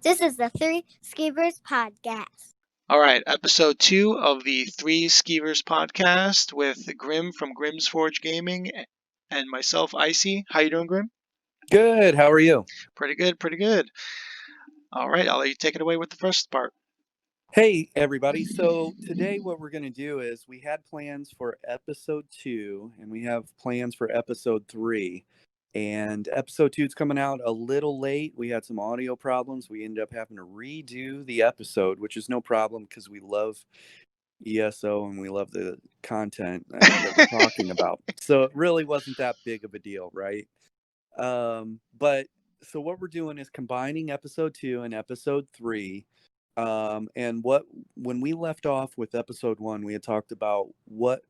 This is the Three Skeevers podcast. All right, episode 2 of the Three Skeevers podcast with Grim from Grimsforge Gaming and myself, Icy. How you doing, Grim? Good. How are you? Pretty good, pretty good. All right, I'll let you take it away with the first part. Hey, everybody. So today what we're going to do is we had plans for episode 2 and we have plans for episode 3. And episode 2 is coming out a little late. We had some audio problems. We ended up having to redo the episode, which is no problem because we love ESO and we love the content that we're talking about. So it really wasn't that big of a deal, right? But so what we're doing is combining episode 2 and episode 3. And when we left off with episode 1, we had talked about what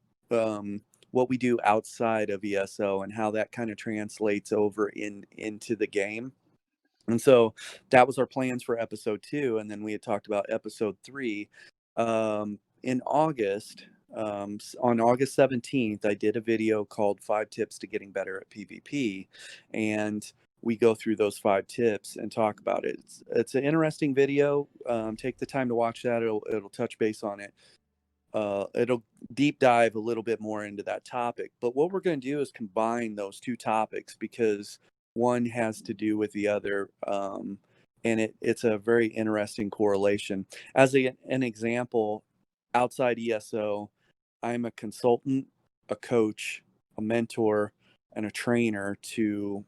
we do outside of ESO and how that kind of translates over into the game. And so that was our plans for episode 2, and then we had talked about episode 3 in August. On August 17th, I did a video called 5 Tips to Getting Better at PvP, and we go through those 5 tips and talk about it. It's an interesting video. Take the time to watch that. It'll touch base on it. It'll deep dive a little bit more into that topic. But what we're going to do is combine those 2 topics because one has to do with the other. And it's a very interesting correlation. As an example, outside ESO, I'm a consultant, a coach, a mentor, and a trainer to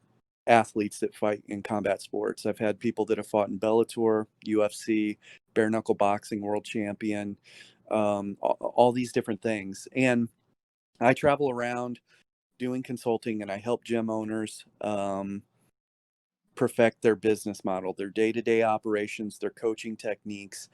athletes that fight in combat sports. I've had people that have fought in Bellator, UFC, bare knuckle boxing world champion, all these different things. And I travel around doing consulting and I help gym owners perfect their business model, their day-to-day operations, their coaching techniques,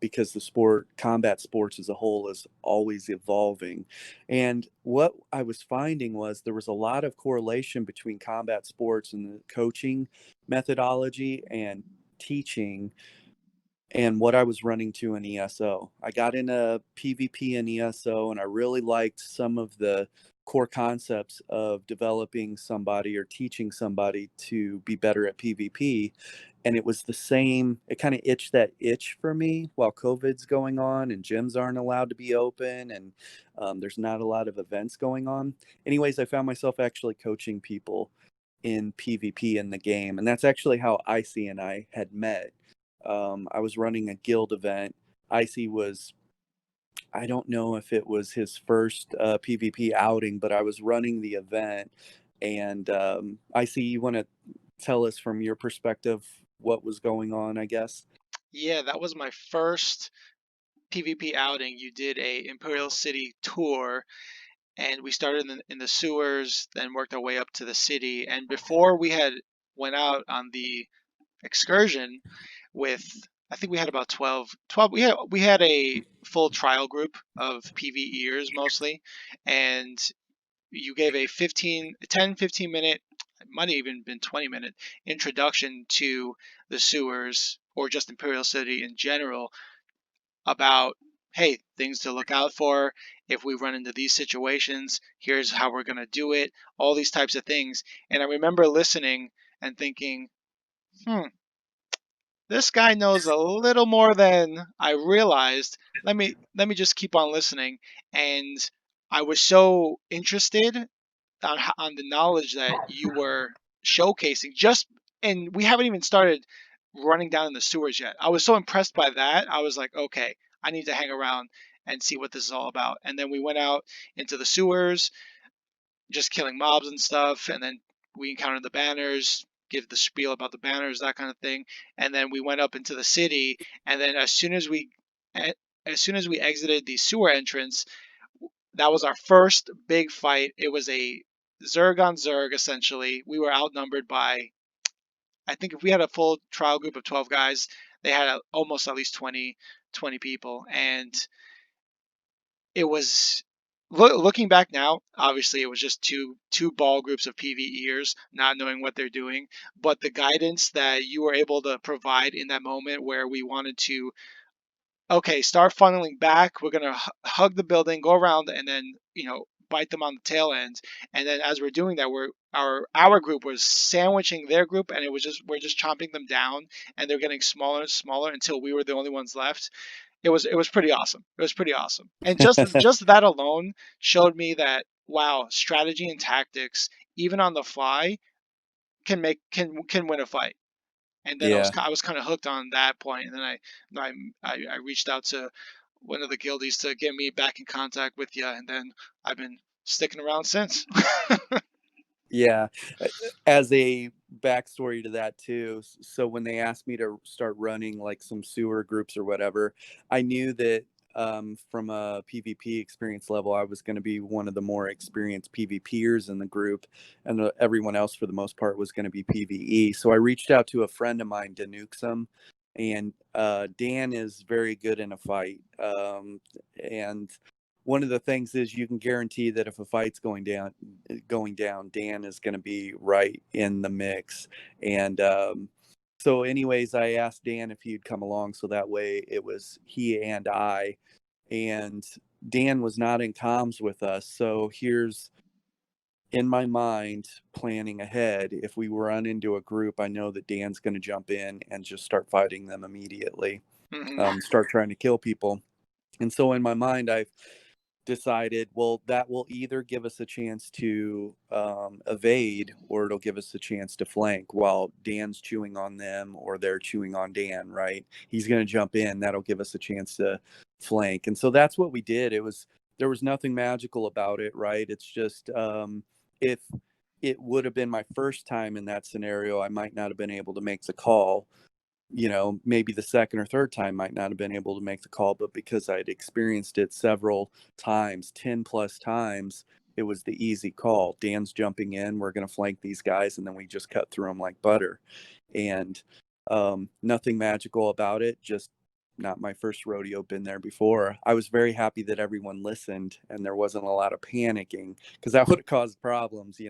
because the combat sports as a whole is always evolving. And what I was finding was there was a lot of correlation between combat sports and the coaching methodology and teaching and what I was running to in ESO. I got into PvP in ESO and I really liked some of the core concepts of developing somebody or teaching somebody to be better at PvP. And it was the same, it kind of itched that itch for me while COVID's going on and gyms aren't allowed to be open and there's not a lot of events going on. Anyways, I found myself actually coaching people in PvP in the game. And that's actually how Icy and I had met. I was running a guild event. Icy was, I don't know if it was his first PvP outing, but I was running the event. And Icy, you want to tell us from your perspective what was going on, I guess? Yeah, that was my first PvP outing. You did a Imperial City tour, and we started in the sewers, then worked our way up to the city. And before we had went out on the excursion with, I think we had about 12 we had a full trial group of PvEers mostly, and you gave a 15 minute, it might have even been 20-minute introduction to the sewers or just Imperial City in general about, hey, things to look out for if we run into these situations, here's how we're going to do it, all these types of things. And I remember listening and thinking, this guy knows a little more than I realized. Let me just keep on listening. And I was so interested on the knowledge that you were showcasing. And we haven't even started running down in the sewers yet. I was so impressed by that. I was like, okay, I need to hang around and see what this is all about. And then we went out into the sewers, just killing mobs and stuff, and then we encountered the banners, give the spiel about the banners, that kind of thing, and then we went up into the city, and then as soon as we exited the sewer entrance, that was our first big fight. It was a Zerg on Zerg, essentially. We were outnumbered by, I think if we had a full trial group of 12 guys, they had almost at least 20 people, and it was, looking back now, obviously it was just two ball groups of PvEers not knowing what they're doing, but the guidance that you were able to provide in that moment where we wanted to, okay, start funneling back, we're going to hug the building, go around, and then bite them on the tail end. And then as we're doing that, our group was sandwiching their group, and we're just chomping them down, and they're getting smaller and smaller until we were the only ones left. It was pretty awesome. It was pretty awesome. And just that alone showed me that, wow, strategy and tactics, even on the fly, can win a fight. And then Yeah. I was kind of hooked on that point, and then I reached out to one of the guildies to get me back in contact with you, and then I've been sticking around since. Yeah. As a backstory to that too, so when they asked me to start running like some sewer groups or whatever, I knew that from a PvP experience level, I was going to be one of the more experienced PvPers in the group, and everyone else for the most part was going to be PvE. So I reached out to a friend of mine, Danuxum, and Dan is very good in a fight. And one of the things is you can guarantee that if a fight's going down, Dan is going to be right in the mix. And so anyways, I asked Dan if he'd come along, so that way it was he and I. And Dan was not in comms with us, so here's in my mind planning ahead. If we run into a group, I know that Dan's going to jump in and just start fighting them immediately, Mhm. start trying to kill people. And so in my mind, I've decided, well, that will either give us a chance to evade, or it'll give us a chance to flank while Dan's chewing on them or they're chewing on Dan, right? He's going to jump in. That'll give us a chance to flank. And so that's what we did. There was nothing magical about it, right? It's just, if it would have been my first time in that scenario, I might not have been able to make the call. Maybe the second or third time might not have been able to make the call, but because I'd experienced it several times, 10 plus times, it was the easy call. Dan's jumping in, we're going to flank these guys, and then we just cut through them like butter. And nothing magical about it, just not my first rodeo, been there before. I was very happy that everyone listened and there wasn't a lot of panicking, because that would have caused problems.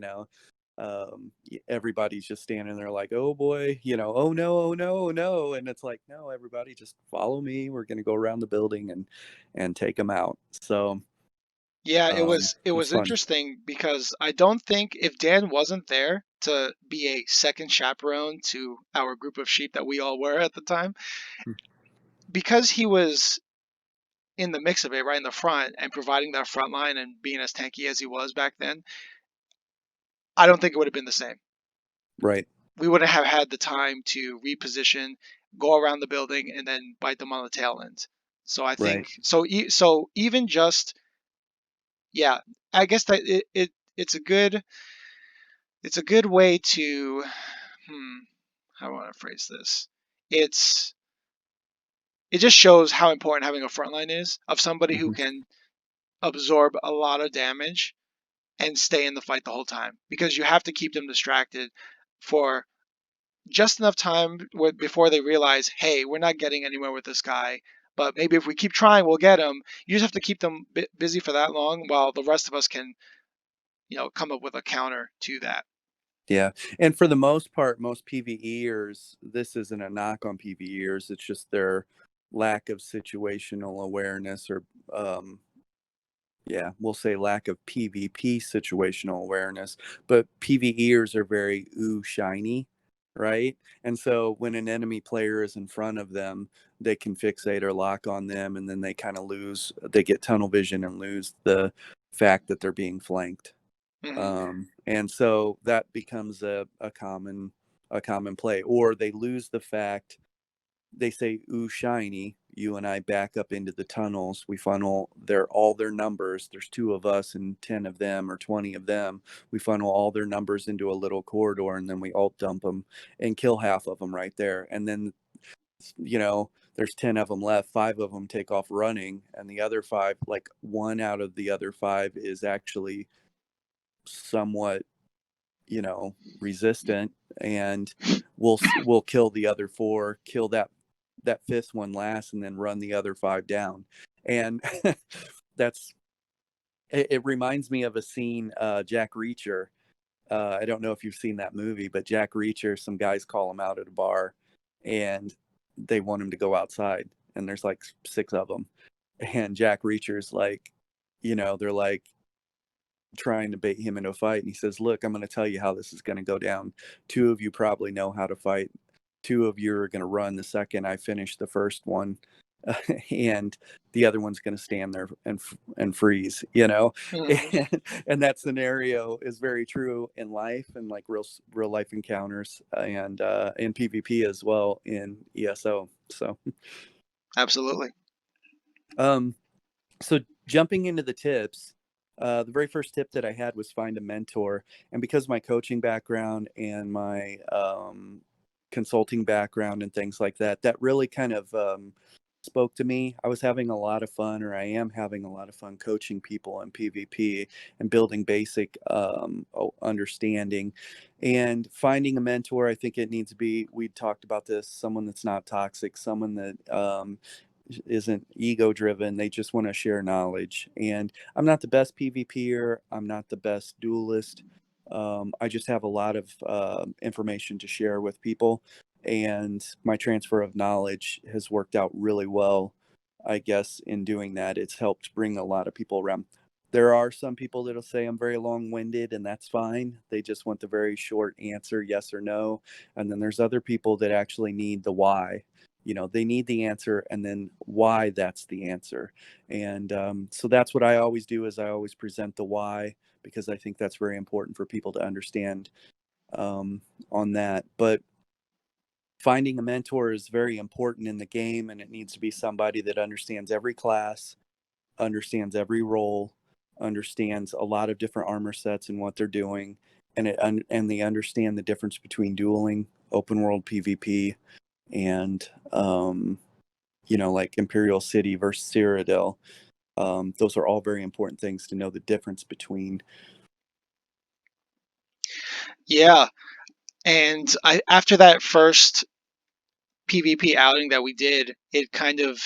Everybody's just standing there like, oh boy, oh no, oh no, oh no. And it's like, no, everybody just follow me. We're going to go around the building and take them out. So Yeah, it it's was fun. interesting because I don't think if Dan wasn't there to be a second chaperone to our group of sheep that we all were at the time, because he was in the mix of it right in the front and providing that front line and being as tanky as he was back then, I don't think it would have been the same. Right. We wouldn't have had the time to reposition, go around the building, and then bite them on the tail end. So I think Right. so even just, yeah, I guess that it's a good way to, how do I want to phrase this? It's it just shows how important having a front line is, of somebody who Hmm. can absorb a lot of damage and stay in the fight the whole time, because you have to keep them distracted for just enough time before they realize, hey, we're not getting anywhere with this guy, but maybe if we keep trying, we'll get him. You just have to keep them busy for that long while the rest of us can, come up with a counter to that. Yeah. And for the most part, most PvEers, this isn't a knock on PvEers. It's just their lack of situational awareness, or yeah, we'll say lack of PvP situational awareness. But PvEers are very shiny, right? And so when an enemy player is in front of them, they can fixate or lock on them, and then they kind of they get tunnel vision and lose the fact that they're being flanked. Hmm. And so that becomes a common play, or they lose the fact. They say ooh shiny, you and I back up into the tunnels, we funnel all their numbers, there's 2 of us and 10 of them or 20 of them, we funnel all their numbers into a little corridor, and then we alt dump them and kill half of them right there. And then there's 10 of them left, 5 of them take off running, and the other 5, like one out of the other 5 is actually somewhat resistant, and we'll kill the other 4, kill that 5th one last, and then run the other 5 down. And that's it reminds me of a scene, Jack Reacher. I don't know if you've seen that movie, but Jack Reacher, some guys call him out at a bar, and they want him to go outside, and there's like 6 of them, and Jack Reacher's like, they're like, trying to bait him into a fight, and he says, "Look, I'm going to tell you how this is going to go down. Two of you probably know how to fight. Two of you are going to run the second I finish the first one, and the other one's going to stand there and freeze." Mhm. And that scenario is very true in life, and like real life encounters, and in PvP as well in ESO. So, Absolutely. um, so jumping into the tips, the very first tip that I had was find a mentor. And because of my coaching background and my consulting background and things like that, that really kind of spoke to me. I was having a lot of fun, or I am having a lot of fun coaching people in PvP and building basic understanding and finding a mentor. I think it needs to be, we talked about this, someone that's not toxic, someone that isn't ego driven. They just want to share knowledge. And I'm not the best PvPer. I'm not the best duelist. I just have a lot of information to share with people, and my transfer of knowledge has worked out really well. I guess in doing that, it's helped bring a lot of people around. There are some people that'll say I'm very long-winded, and that's fine. They just want the very short answer, yes or no. And then there's other people that actually need the why. They need the answer, and then why that's the answer. And so that's what I always do, is I always present the why, because I think that's very important for people to understand on that. But finding a mentor is very important in the game, and it needs to be somebody that understands every class, understands every role, understands a lot of different armor sets and what they're doing, and they understand the difference between dueling, open world PvP, and like Imperial City versus Cyrodiil. Those are all very important things to know the difference between. Yeah. And after that first PvP outing that we did, it kind of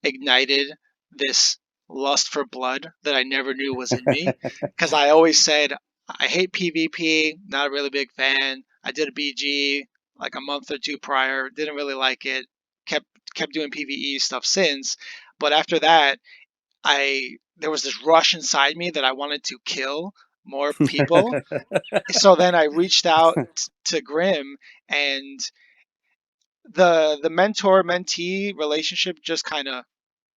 ignited this lust for blood that I never knew was in me. Because I always said, I hate PvP, not a really big fan. I did a BG like a month or two prior, didn't really like it, kept kept doing PvE stuff since. But after that, there was this rush inside me that I wanted to kill more people. So then I reached out to Grim, and the mentor mentee relationship just kind of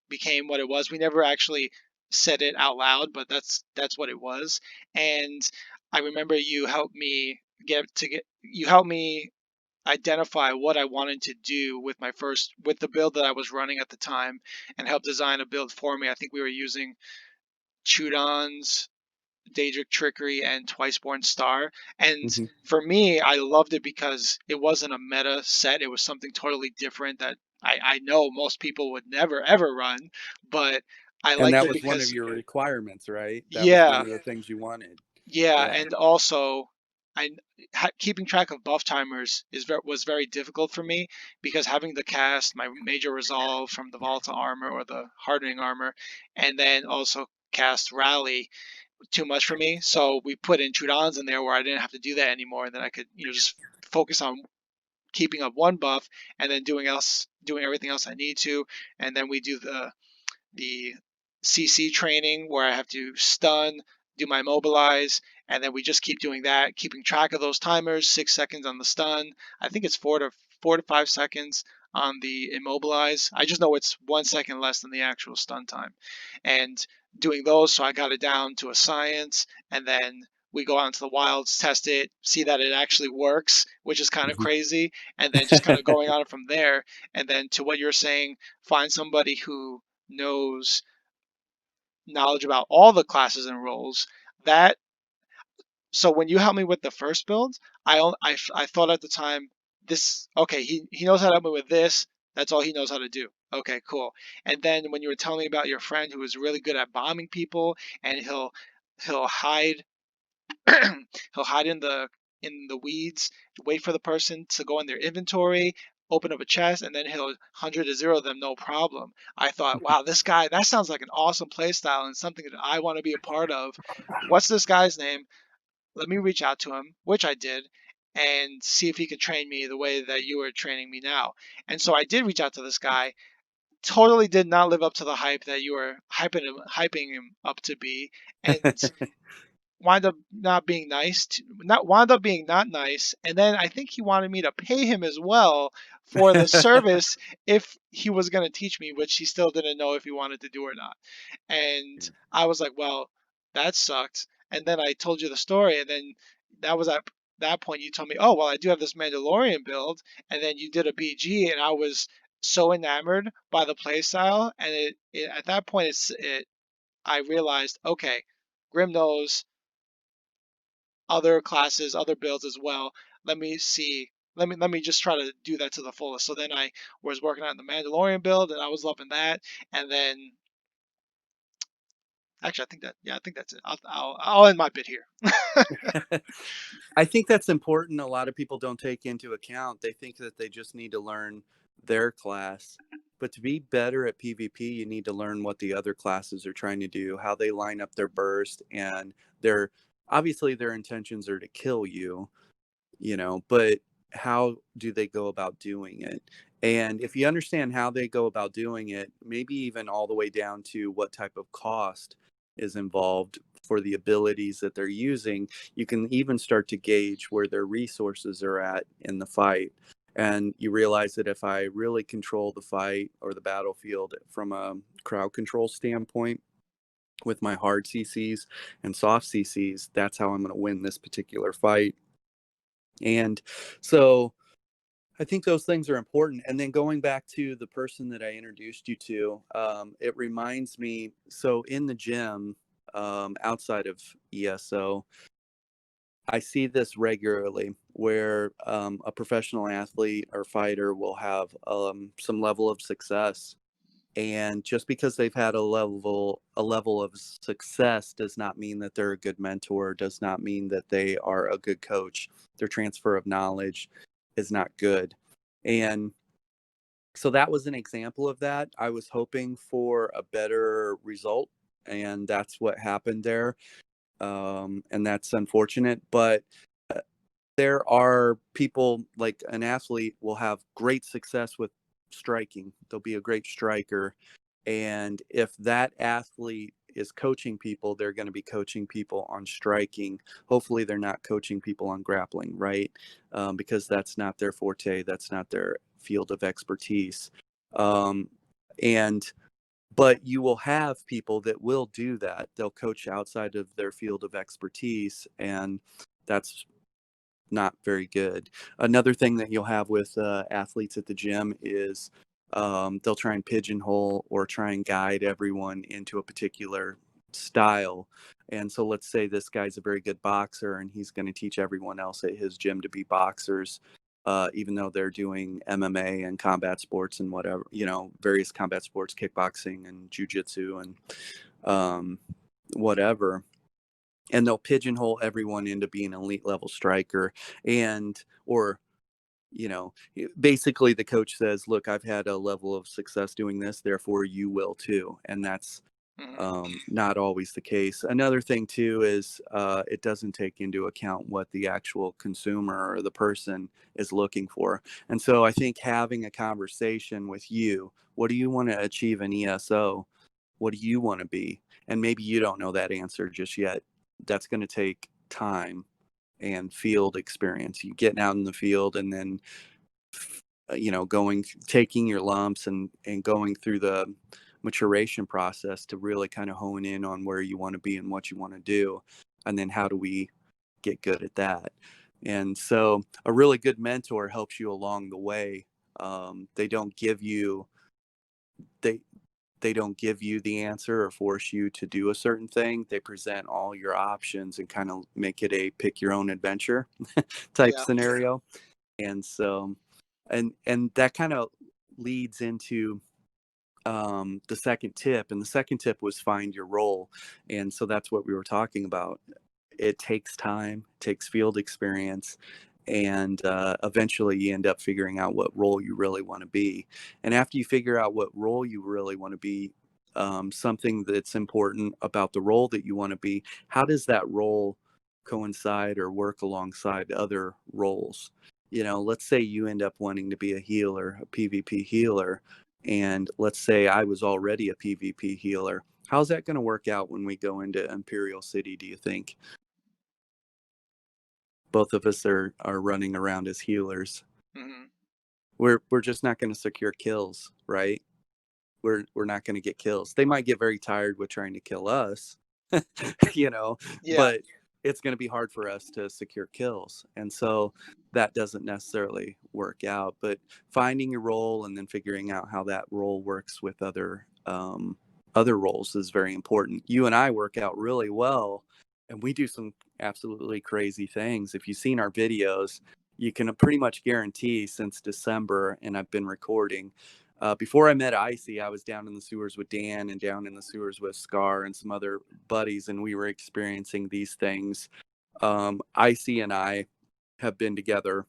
became what it was. We never actually said it out loud, but that's what it was. And I remember you helped me you helped me identify what I wanted to do with with the build that I was running at the time, and help design a build for me. I think we were using Chudon's Daedric Trickery and Twiceborn Star. And Mhm. for me, I loved it because it wasn't a meta set. It was something totally different that I know most people would never ever run, but I And liked that it was one of because your requirements, right? That was one yeah, of the things you wanted. yeah, Yeah. and also I keeping track of buff timers was very difficult for me, because having to cast my major resolve from the Volta armor or the hardening armor, and then also cast rally, too much for me. So we put in Trudons in there where I didn't have to do that anymore, and then I could just focus on keeping up one buff, and then doing everything else I need to. And then we do the CC training where I have to stun, do my mobilize, and then we just keep doing that, keeping track of those timers. 6 seconds on the stun. I think it's 4 to 5 seconds on the immobilize. I just know it's 1 second less than the actual stun time, and doing those. So I got it down to a science, and then we go out into the wilds, test it, see that it actually works, which is kind of Mhm. crazy, and then just kind of going on from there. And then to what you're saying, find somebody who knows knowledge about all the classes and roles. That So when you helped me with the first build, I thought at the time, this okay, he knows how to help me with this. That's all he knows how to do. Okay, cool. And then when you were telling me about your friend who was really good at bombing people, and he'll hide he'll hide in the weeds, wait for the person to go in their inventory, open up a chest, and then he'll 100 to 0 them no problem. I thought, wow, this guy, that sounds like an awesome playstyle and something that I want to be a part of. What's this guy's name? Let me reach out to him, which I did, and see if he could train me the way that you are training me now. And so I did reach out to this guy. Totally did not live up to the hype that you were hyping him up to be. And wind up not being nice, not nice, and then I think he wanted me to pay him as well for the service if he was going to teach me, which he still didn't know if he wanted to do or not. And Yeah. I was like, well, that sucked. And then I told you the story, and then that was at that point you told me, oh well, I do have this Mandalorian build, and then you did a BG, and I was so enamored by the playstyle, and at that point I realized, okay, Grim knows other classes, other builds as well. Let me see. Let me just try to do that to the fullest. So then I was working on the Mandalorian build, and I was loving that. And then actually, I think that's it. I'll end my bit here. I think that's important. A lot of people don't take into account. They think that they just need to learn their class. But to be better at PvP, you need to learn what the other classes are trying to do, how they line up their burst, and their obviously their intentions are to kill you, but how do they go about doing it? And if you understand how they go about doing it, maybe even all the way down to what type of cost is involved for the abilities that they're using, you can even start to gauge where their resources are at in the fight. And you realize that if I really control the fight or the battlefield from a crowd control standpoint, with my hard CCs and soft CCs, that's how I'm going to win this particular fight. And so I think those things are important. And then going back to the person that I introduced you to, it reminds me, so in the gym, outside of ESO, I see this regularly where a professional athlete or fighter will have some level of success. And just because they've had a level of success does not mean that they're a good mentor, does not mean that they are a good coach. Their transfer of knowledge is not good. And so that was an example of that. I was hoping for a better result, and that's what happened there. And that's unfortunate. But there are people, like an athlete will have great success with striking. They'll be a great striker. And if that athlete is coaching people, they're going to be coaching people on striking. Hopefully, they're not coaching people on grappling, right? Because that's not their forte. That's not their field of expertise. Um, and but you will have people that will do that. They'll coach outside of their field of expertise, and that's not very good. Another thing that you'll have with athletes at the gym is they'll try and pigeonhole or try and guide everyone into a particular style. And so let's say this guy's a very good boxer and he's going to teach everyone else at his gym to be boxers, even though they're doing MMA and combat sports and whatever, various combat sports, kickboxing and jujitsu and whatever, and they'll pigeonhole everyone into being an elite level striker. And or basically the coach says, look, I've had a level of success doing this, therefore you will too. And that's not always the case. Another thing too is it doesn't take into account what the actual consumer or the person is looking for. And so I think having a conversation with you, what do you want to achieve in ESO? What do you want to be? And maybe you don't know that answer just yet. That's going to take time and field experience. You getting out in the field and then taking your lumps and going through the maturation process to really kind of hone in on where you want to be and what you want to do, and then how do we get good at that. And so a really good mentor helps you along the way. They don't give you they they don't give you the answer or force you to do a certain thing. They present all your options and kind of make it a pick your own adventure type Yeah. scenario. And so, and that kind of leads into the second tip. And the second tip was find your role. And so that's what we were talking about. It takes time, takes field experience, and eventually you end up figuring out what role you really want to be. And after you figure out what role you really want to be, something that's important about the role that you want to be, how does that role coincide or work alongside other roles? Let's say you end up wanting to be a healer, a PvP healer, and let's say I was already a PvP healer. How's that going to work out when we go into Imperial City, do you think? both of us are running around as healers. Hmm. We're just not going to secure kills, right? We're not going to get kills. They might get very tired with trying to kill us, Yeah. but it's going to be hard for us to secure kills. And so that doesn't necessarily work out. But finding your role and then figuring out how that role works with other roles is very important. You and I work out really well, and we do some absolutely crazy things. If you've seen our videos, you can pretty much guarantee since December, and I've been recording. Before I met Icy, I was down in the sewers with Dan and down in the sewers with Scar and some other buddies, and we were experiencing these things. Icy and I have been together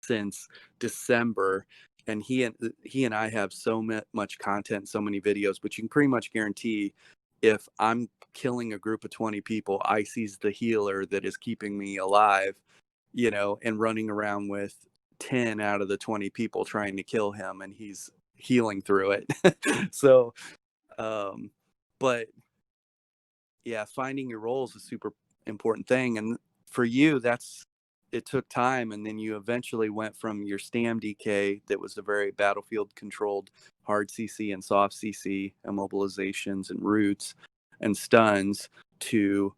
since December, and he and I have so much content, so many videos. But you can pretty much guarantee if I'm killing a group of 20 people, Icy's the healer that is keeping me alive, and running around with 10 out of the 20 people trying to kill him, and he's healing through it. So, but yeah, finding your role is a super important thing. And for you, it took time. And then you eventually went from your STAM DK, that was a very battlefield controlled hard CC and soft CC immobilizations and roots and stuns, to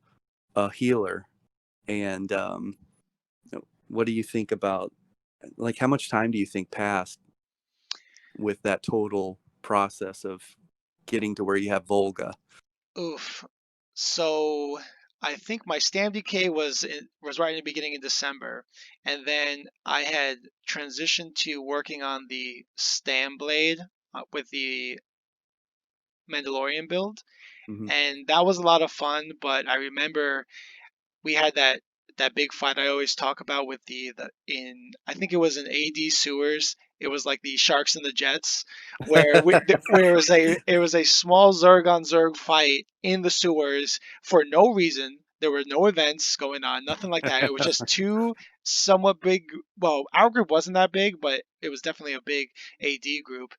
a healer. And what do you think about, like, how much time do you think passed with that total process of getting to where you have Volga? Oof. So I think my STAM DK was right in the beginning of December, and then I had transitioned to working on the STAM blade with the Mandalorian build, Mm-hmm. and that was a lot of fun. But I remember we had that big fight I always talk about with the in I think it was in AD Sewers. It was like the Sharks and the Jets, where it was a small Zerg on Zerg fight in the sewers for no reason. There were no events going on, nothing like that. It was just two somewhat big. Well, our group wasn't that big, but it was definitely a big AD group.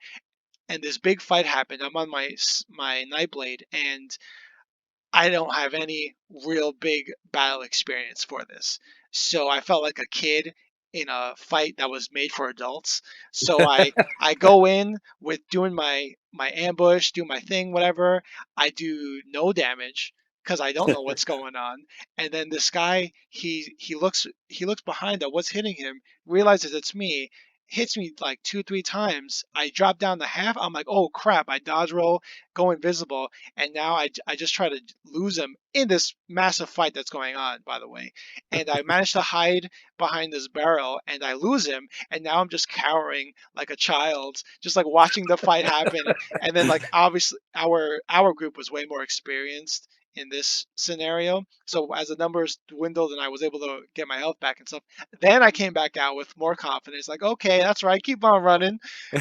And this big fight happened. I'm on my Nightblade, and I don't have any real big battle experience for this. So I felt like a kid in a fight that was made for adults. So I go in with doing my ambush, do my thing, whatever. I do no damage because I don't know what's going on. And then this guy, he looks behind at what's hitting him, realizes it's me, hits me like 2 3 times. I drop down to half. I'm like, oh crap! I dodge roll, go invisible, and now I just try to lose him in this massive fight that's going on, by the way. And I managed to hide behind this barrel, and I lose him, and now I'm just cowering like a child, just like watching the fight happen. And then, like, obviously our group was way more experienced in this scenario, so as the numbers dwindled and I was able to get my health back and stuff, then I came back out with more confidence, like, okay, that's right, keep on running.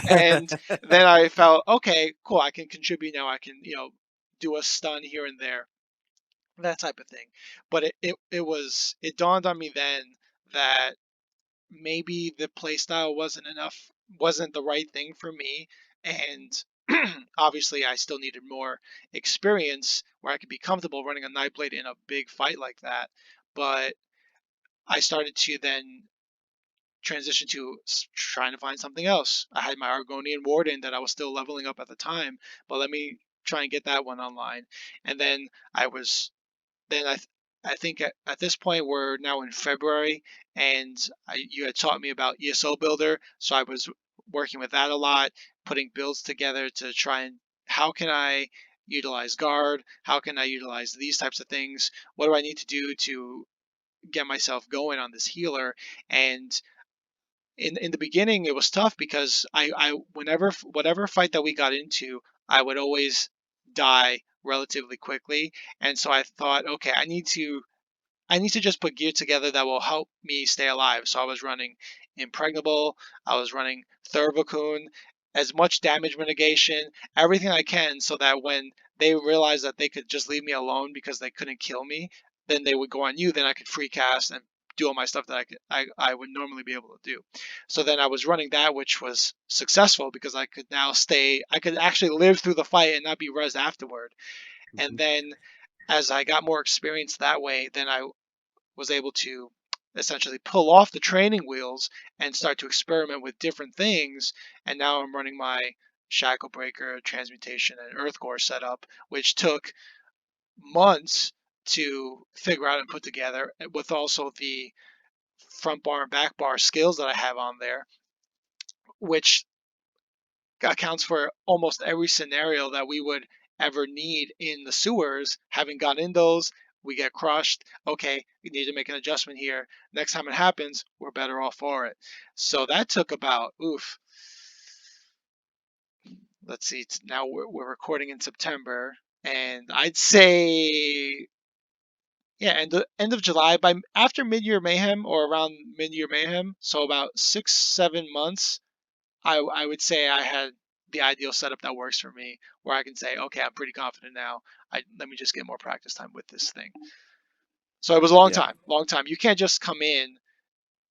And then I felt, okay, cool, I can contribute now. I can, do a stun here and there, that type of thing. But it dawned on me then that maybe the playstyle wasn't the right thing for me. And obviously I still needed more experience where I could be comfortable running a Nightblade in a big fight like that. But I started to then transition to trying to find something else. I had my Argonian Warden that I was still leveling up at the time, but let me try and get that one online. And then I was then I think at this point we're now in February, and you had taught me about ESO Builder, so I was working with that a lot, putting builds together to try and how can I utilize guard, how can I utilize these types of things, what do I need to do to get myself going on this healer. And in the beginning it was tough because I whenever whatever fight that we got into, I would always die relatively quickly. And so I thought, okay, I need to just put gear together that will help me stay alive. So I was running Impregnable, I was running Thervacun, as much damage mitigation, everything I can, so that when they realized that they could just leave me alone because they couldn't kill me, then they would go on you. Then I could free cast and do all my stuff that I would normally be able to do. So then I was running that, which was successful because I could now stay. I could actually live through the fight and not be res afterward. And then as I got more experience that way, then I was able to essentially pull off the training wheels and start to experiment with different things. And now I'm running my shackle breaker, transmutation, and earth core setup, which took months to figure out and put together, with also the front bar and back bar skills that I have on there, which accounts for almost every scenario that we would ever need in the sewers. Having gone in those, we get crushed. Okay, we need to make an adjustment here. Next time it happens, we're better off for it. So that took about, let's see, now we're recording in September, and I'd say, yeah, end of July, by after Mid-Year Mayhem, or around Mid-Year Mayhem, so about 6-7 months, I would say I had the ideal setup that works for me, where I can say, okay, I'm pretty confident now. Let me just get more practice time with this thing. So it was a long Yeah. time. You can't just come in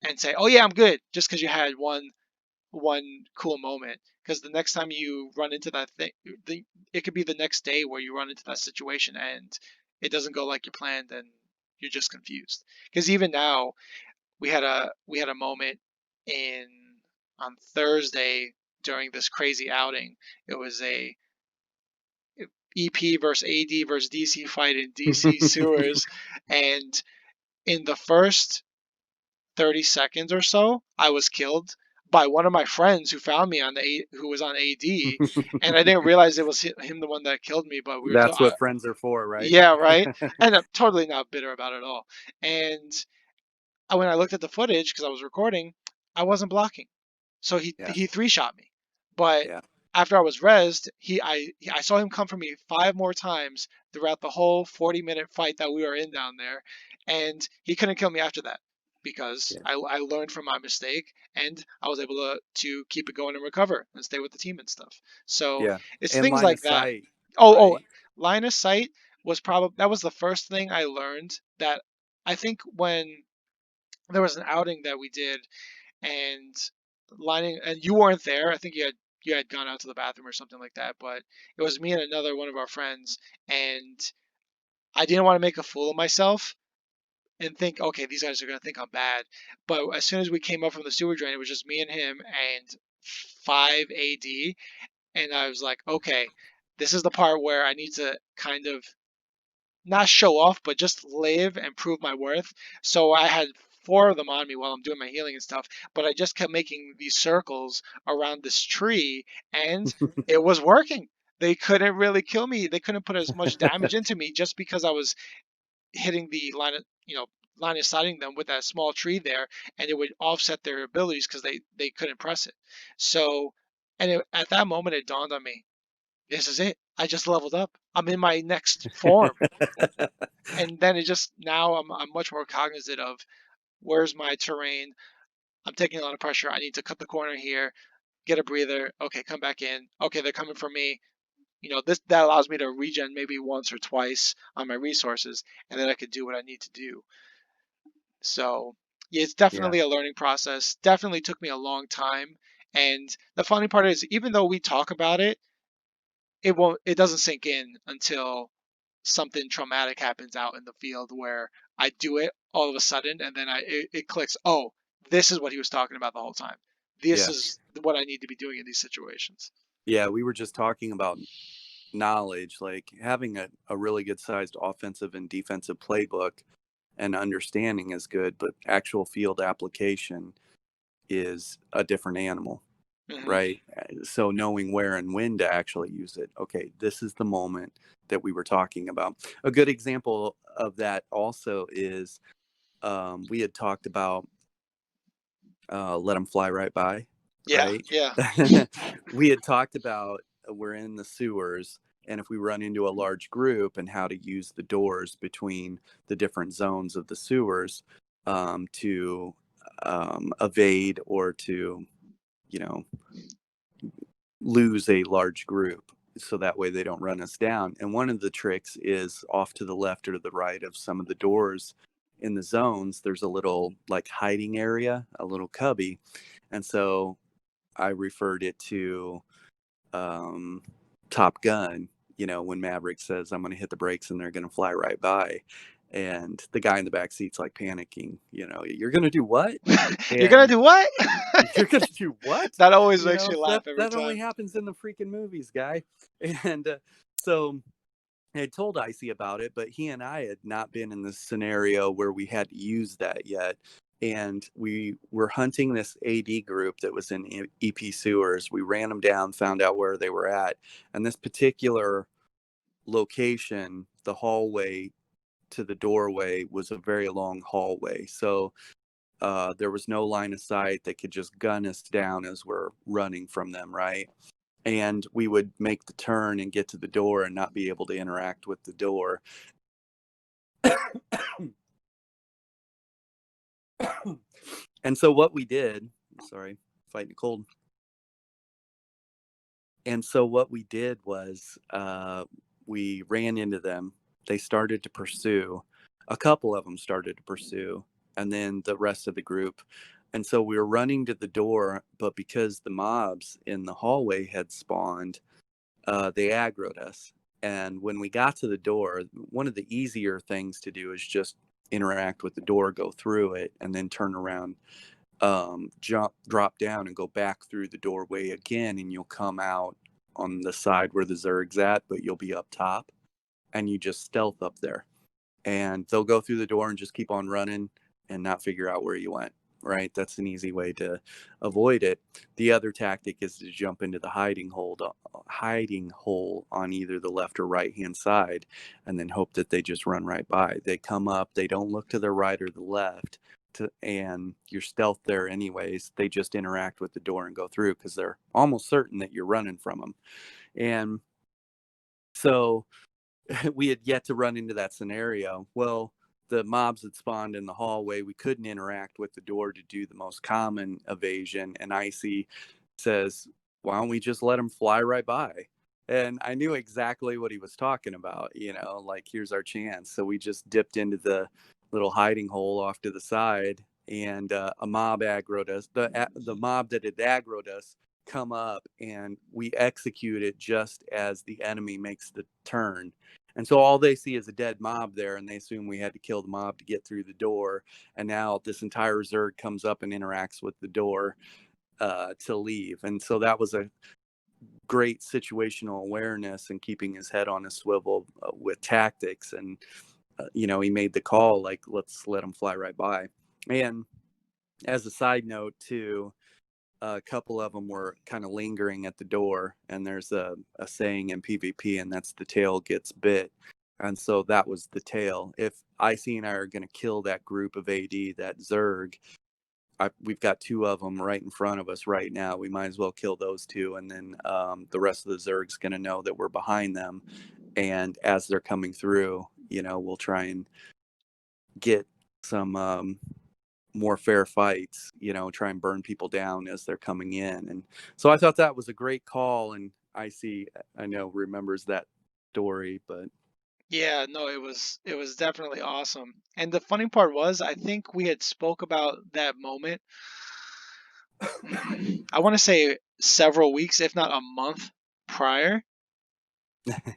and say, oh yeah, I'm good, just because you had one cool moment. Because the next time you run into that thing, it could be the next day where you run into that situation and it doesn't go like you planned, and you're just confused. Because even now, we had a moment in on Thursday during this crazy outing. It was a EP versus AD versus DC fight in DC sewers, and in the first 30 seconds or so, I was killed by one of my friends who found me who was on AD, and I didn't realize it was him, the one that killed me. But we were That's what friends are for, right? yeah, right. And I'm totally not bitter about it at all. And when I looked at the footage, because I was recording, I wasn't blocking. So he Yeah. he three shot me. But Yeah. after I was rezzed, I saw him come for me 5 more times throughout the whole 40-minute fight that we were in down there, and he couldn't kill me after that, because Yeah. I learned from my mistake, and I was able to keep it going and recover and stay with the team and stuff. So Yeah. it's And things line of like that. sight, Oh, right? line of sight was probably that was the first thing I learned. That I think when there was an outing that we did, and lining, and you weren't there. I think you had gone out to the bathroom or something like that. But it was me and another one of our friends, and I didn't want to make a fool of myself and think, okay, these guys are gonna think I'm bad. But as soon as we came up from the sewer drain, it was just me and him and 5 AD, and I was like, okay, this is the part where I need to kind of not show off, but just live and prove my worth. So I had four of them on me while I'm doing my healing and stuff, but I just kept making these circles around this tree, and it was working. They couldn't really kill me. They couldn't put as much damage into me, just because I was hitting the line of sighting them with that small tree there, and it would offset their abilities because they couldn't press it. So, at that moment, it dawned on me, this is it. I just leveled up. I'm in my next form. And then it just, now I'm much more cognizant of where's my terrain. I'm taking a lot of pressure. I need to cut the corner here, get a breather. Okay, come back in. Okay, they're coming for me. This that allows me to regen maybe once or twice on my resources, and then I could do what I need to do. So yeah, it's Yeah. definitely a learning process. Definitely took me a long time. And the funny part is, even though we talk about it, it doesn't sink in until something traumatic happens out in the field, where I do it all of a sudden, and then it clicks. Oh, this is what he was talking about the whole time. This Yeah. is what I need to be doing in these situations. Yeah. We were just talking about knowledge, like having a really good sized offensive and defensive playbook and understanding is good, but actual field application is a different animal, Hmm. right? So knowing where and when to actually use it. Okay, this is the moment that we were talking about. A good example of that also is we had talked about let them fly right by, Yeah, right? yeah. We had talked about we're in the sewers, and if we run into a large group, and how to use the doors between the different zones of the sewers to evade, or to, you know, lose a large group, so that way they don't run us down. And one of the tricks is, off to the left or to the right of some of the doors in the zones, there's a little like hiding area, a little cubby. And so I referred it to um, Top Gun, when Maverick says, I'm going to hit the brakes and they're going to fly right by. And the guy in the back seat's like panicking, you're gonna do what? You're gonna And do what? you're gonna do what? That always makes me laugh That every that only time. happens in the freaking movies, guy. And so I had told Icy about it, but he and I had not been in this scenario where we had to use that yet. And we were hunting this AD group that was in EP Sewers. We ran them down, found out where they were at. And this particular location, the hallway to the doorway was a very long hallway. So there was no line of sight that could just gun us down as we're running from them, right? And we would make the turn and get to the door and not be able to interact with the door. And so what we did, sorry, fighting a cold. And so what we did was we ran into them. They started to pursue. A couple of them started to pursue, and then the rest of the group. And so we were running to the door, but because the mobs in the hallway had spawned, they aggroed us. And when we got to the door, one of the easier things to do is just interact with the door, go through it, and then turn around, drop down, and go back through the doorway again, and you'll come out on the side where the Zerg's at, but you'll be up top, and you just stealth up there. And they'll go through the door and just keep on running and not figure out where you went. Right? That's an easy way to avoid it. The other tactic is to jump into the hiding hole on either the left or right hand side, and then hope that they just run right by. They come up, they don't look to their right or the left, and you're stealth there anyways. They just interact with the door and go through because they're almost certain that you're running from them. And so we had yet to run into that scenario. Well, the mobs had spawned in the hallway. We couldn't interact with the door to do the most common evasion. And Icy says, why don't we just let them fly right by? And I knew exactly what he was talking about, like, here's our chance. So we just dipped into the little hiding hole off to the side, and a mob aggroed us. The mob that had aggroed us come up, and we execute it just as the enemy makes the turn. And so all they see is a dead mob there, and they assume we had to kill the mob to get through the door. And now this entire Zerg comes up and interacts with the door to leave. And so that was a great situational awareness and keeping his head on a swivel with tactics. And, he made the call, like, let's let him fly right by. And as a side note, too, a couple of them were kind of lingering at the door, and there's a saying in PvP, and that's the tail gets bit. And so that was the tail. If Icy and I are going to kill that group of AD, that Zerg, we've got two of them right in front of us right now. We might as well kill those two, and then the rest of the Zerg's going to know that we're behind them. And as they're coming through, we'll try and get some more fair fights, try and burn people down as they're coming in. And so I thought that was a great call, and I know remembers that story, but Yeah, no, it was definitely awesome. And the funny part was, I think we had spoke about that moment. I want to say several weeks, if not a month prior,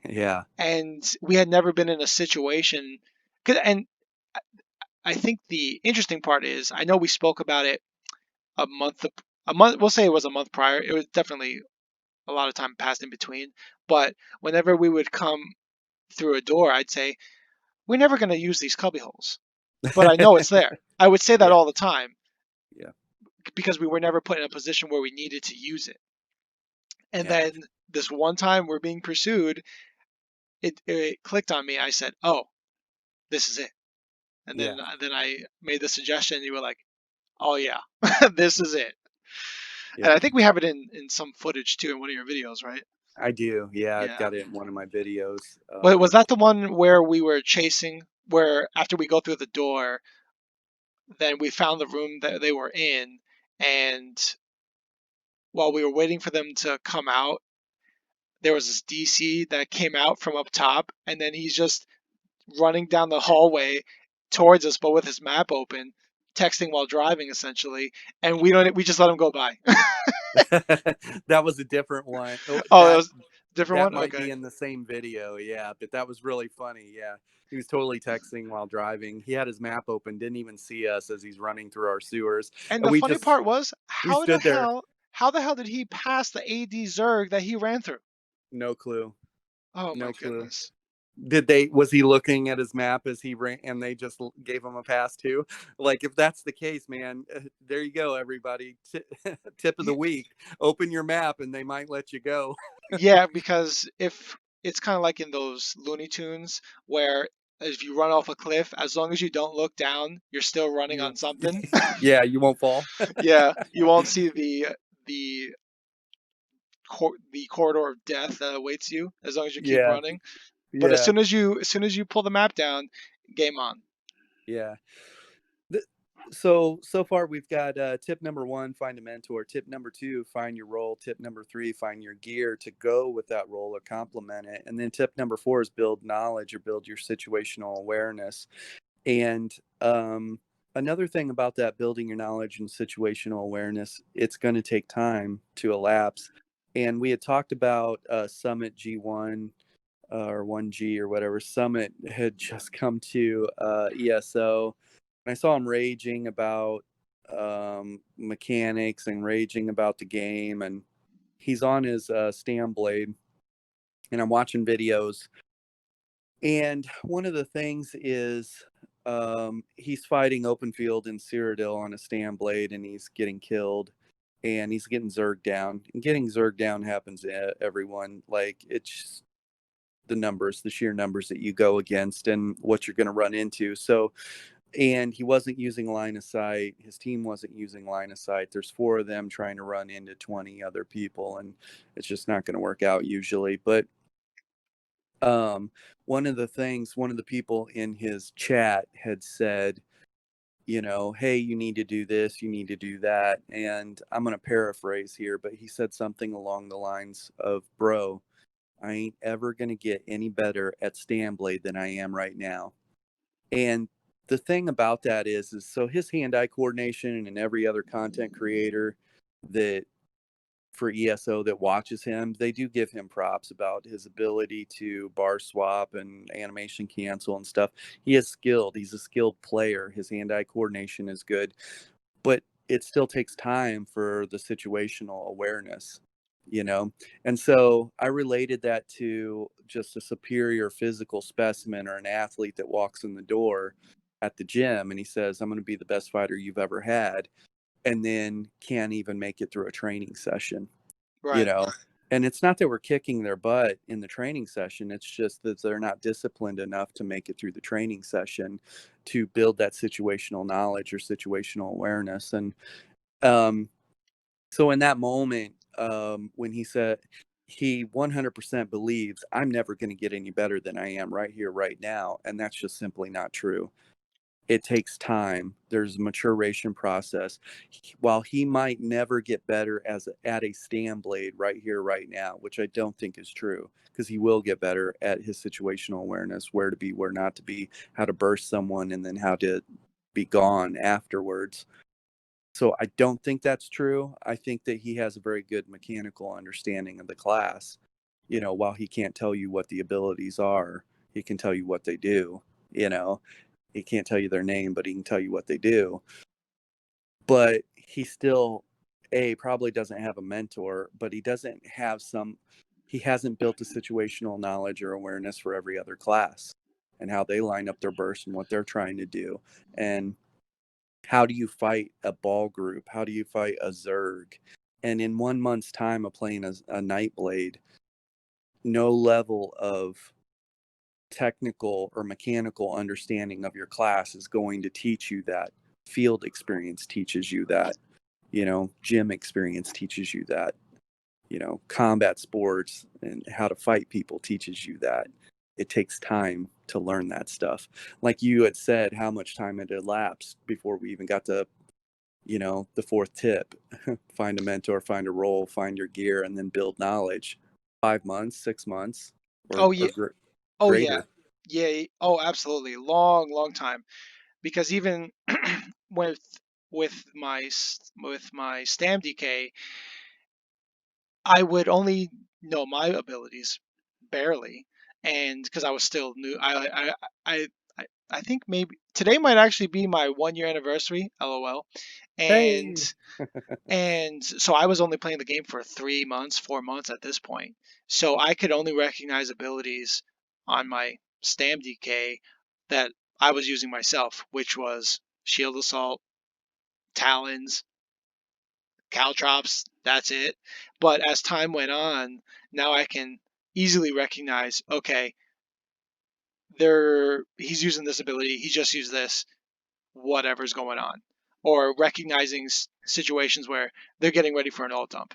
yeah. and we had never been in a situation. And I think the interesting part is, I know we spoke about it a month, a month. We'll say it was a month prior. It was definitely a lot of time passed in between. But whenever we would come through a door, I'd say, we're never going to use these cubby holes, but I know it's there. I would say that Yeah. all the time. Yeah. Because we were never put in a position where we needed to use it. And Yeah. then this one time we're being pursued, it clicked on me. I said, "Oh, this is it." And Yeah. then I made the suggestion. You were like, "Oh yeah, this is it." And Yeah. I think we have it in some footage too in one of your videos, right? I do. Yeah, I've Yeah. got it in one of my videos. Was that the one where we were chasing? Where after we go through the door, then we found the room that they were in, and while we were waiting for them to come out, there was this DC that came out from up top, and then he's just running down the hallway towards us, but with his map open, texting while driving essentially, and we just let him go by. that was a different one. Oh, it was Different That one? might be Okay. in the same video, yeah, but that was really funny, yeah. He was totally texting while driving. He had his map open, didn't even see us as he's running through our sewers. And And the funny part was, we stood there, how the hell did he pass the AD Zerg that he ran through? no clue. Oh my No clue. goodness. Was he looking at his map as he ran and they just gave him a pass too? Like, if that's the case, man, there you go, everybody. Tip of the week: open your map and they might let you go. Yeah, because if it's kind of like in those Looney Tunes where if you run off a cliff, as long as you don't look down, you're still running You, on something. yeah, you won't fall. Yeah, you won't see the the corridor of death that awaits you as long as you keep Yeah, running. But yeah, as soon as you pull the map down, game on. yeah. Th- so far we've got tip number 1, find a mentor. Tip number 2, find your role. Tip number 3, find your gear to go with that role or complement it. And then tip number 4 is build knowledge or build your situational awareness. And another thing about that, building your knowledge and situational awareness, it's going to take time to elapse. And we had talked about Summit G1 or 1G or whatever. Summit had just come to ESO, and I saw him raging about mechanics and raging about the game. And he's on his stand blade, and I'm watching videos. And one of the things is he's fighting open field in Cyrodiil on a stand blade, and he's getting killed, and he's getting zerged down. And getting zerged down happens to everyone. Like, it's the sheer numbers that you go against and what you're going to run into. So, and he wasn't using line of sight. His team wasn't using line of sight. There's 4 of them trying to run into 20 other people, and it's just not going to work out usually. But um, one of the people in his chat had said, hey, you need to do this, you need to do that. And I'm going to paraphrase here, but he said something along the lines of, bro, I ain't ever going to get any better at stand blade than I am right now. And the thing about that is so his hand-eye coordination, and every other content creator that for ESO that watches him, they do give him props about his ability to bar swap and animation cancel and stuff. He is skilled. He's a skilled player. His hand-eye coordination is good, but it still takes time for the situational awareness, you know? And so I related that to just a superior physical specimen or an athlete that walks in the door at the gym and he says, I'm going to be the best fighter you've ever had, and then can't even make it through a training session, you Right. know? And it's not that we're kicking their butt in the training session. It's just that they're not disciplined enough to make it through the training session to build that situational knowledge or situational awareness. And um, so in that moment, when he said he 100% believes I'm never going to get any better than I am right here, right now. And that's just simply not true. It takes time. There's a maturation process. While he might never get better at a stand blade right here, right now, which I don't think is true, because he will get better at his situational awareness, where to be, where not to be, how to burst someone, and then how to be gone afterwards. So I don't think that's true. I think that he has a very good mechanical understanding of the class. While he can't tell you what the abilities are, he can tell you what they do. You know, he can't tell you their name, but he can tell you what they do. But he still, probably doesn't have a mentor, but he hasn't built a situational knowledge or awareness for every other class and how they line up their bursts and what they're trying to do. And how do you fight a ball group? How do you fight a Zerg? And in 1 month's time of playing a Nightblade, no level of technical or mechanical understanding of your class is going to teach you that. Field experience teaches you that. Gym experience teaches you that. Combat sports and how to fight people teaches you that. It takes time to learn that stuff. Like you had said, how much time had elapsed before we even got to, the 4th tip: find a mentor, find a role, find your gear, and then build knowledge. 5 months, 6 months, or, Oh yeah. or Oh yeah. greater. Yeah. Oh, absolutely. Long, long time. Because even with with my stam DK, I would only know my abilities barely, and because I was still new, I I think maybe today might actually be my 1 year anniversary. LOL. And Hey. so I was only playing the game for 3 months, 4 months at this point. So I could only recognize abilities on my Stam DK that I was using myself, which was Shield Assault, Talons, Caltrops. That's it. But as time went on, now I can easily recognize, okay, he's using this ability, he just used this, whatever's going on. Or recognizing situations where they're getting ready for an ult dump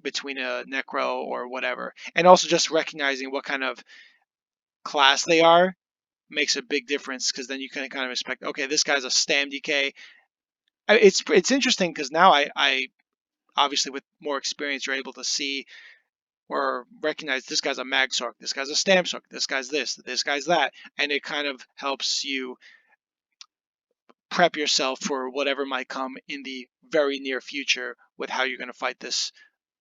between a necro or whatever, and also just recognizing what kind of class they are makes a big difference, because then you can kind of expect, okay, this guy's a Stam DK. It's interesting because now I obviously with more experience you're able to see or recognize this guy's a Mag Sork, this guy's a Stam Sork, this guy's this guy's that, and it kind of helps you prep yourself for whatever might come in the very near future with how you're going to fight this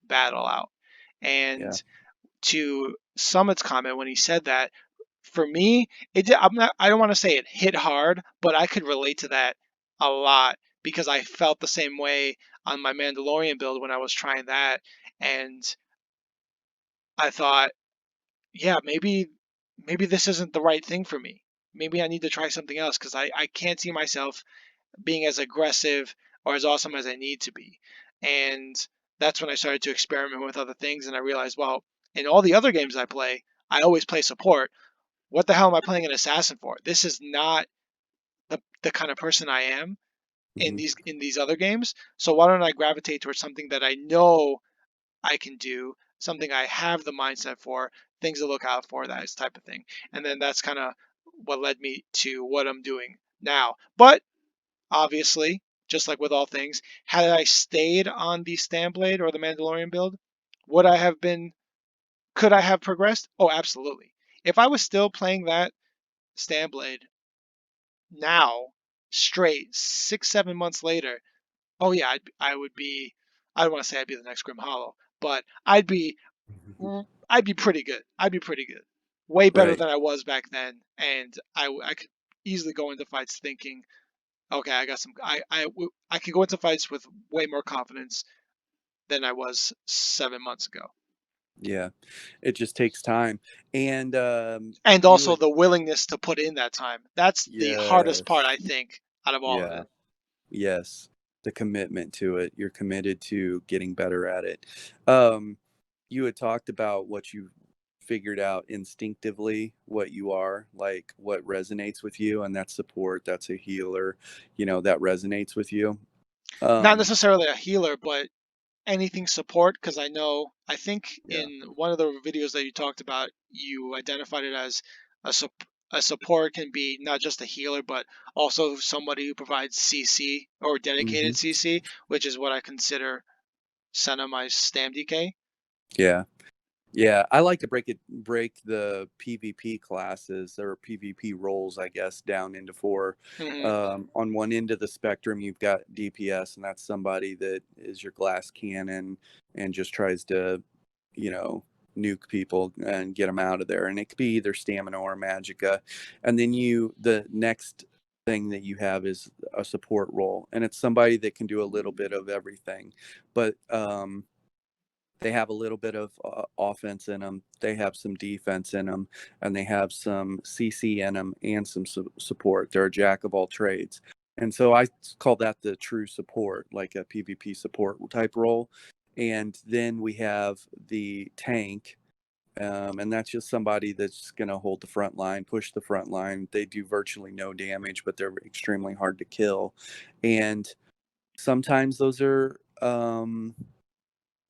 battle out. And Yeah. to Summit's comment when he said that, for me, I don't want to say it hit hard, but I could relate to that a lot because I felt the same way on my Mandalorian build when I was trying that, and I thought, yeah, maybe this isn't the right thing for me. Maybe I need to try something else because I can't see myself being as aggressive or as awesome as I need to be. And that's when I started to experiment with other things, and I realized, well, in all the other games I play, I always play support. What the hell am I playing an assassin for? This is not the kind of person I am Hmm. in these other games. So why don't I gravitate towards something that I know I can do, something I have the mindset for, things to look out for, that type of thing. And then that's kind of what led me to what I'm doing now. But obviously, just like with all things, had I stayed on the Stamblade or the Mandalorian build, would I have been, could I have progressed? Oh, absolutely. If I was still playing that Stamblade now, straight, 6, 7 months later, oh yeah, I would be, I don't want to say I'd be the next Grim Hollow, but I'd be pretty good. I'd be pretty good. Way better Right. than I was back then. And I could easily go into fights thinking, okay, I got some. I could go into fights with way more confidence than I was 7 months ago. Yeah. It just takes time. And And you also would, the willingness to put in that time. That's the hardest part, I yes. think, out of all of Yeah. it. Yes. The commitment to it. You're committed to getting better at it. Um, you had talked about what you figured out instinctively, what you are, like what resonates with you, and that's support, that's a healer, that resonates with you. Not Um, necessarily a healer, but anything support, because I think yeah. in one of the videos that you talked about, you identified it as a support can be not just a healer, but also somebody who provides CC or Hmm. dedicated CC, which is what I consider Senna my Stam DK. Yeah. Yeah, I like to break the PvP classes or PvP roles, I guess, down into four. Hmm. On one end of the spectrum, you've got DPS, and that's somebody that is your glass cannon and just tries to, you know, nuke people and get them out of there. And it could be either stamina or magicka. And then the next thing that you have is a support role, and it's somebody that can do a little bit of everything, but they have a little bit of offense in them. They have some defense in them, and they have some CC in them and some support. They're a jack of all trades. And so I call that the true support, like a PvP support type role. And then we have the tank, and that's just somebody that's going to hold the front line, push the front line. They do virtually no damage, but they're extremely hard to kill. And sometimes those are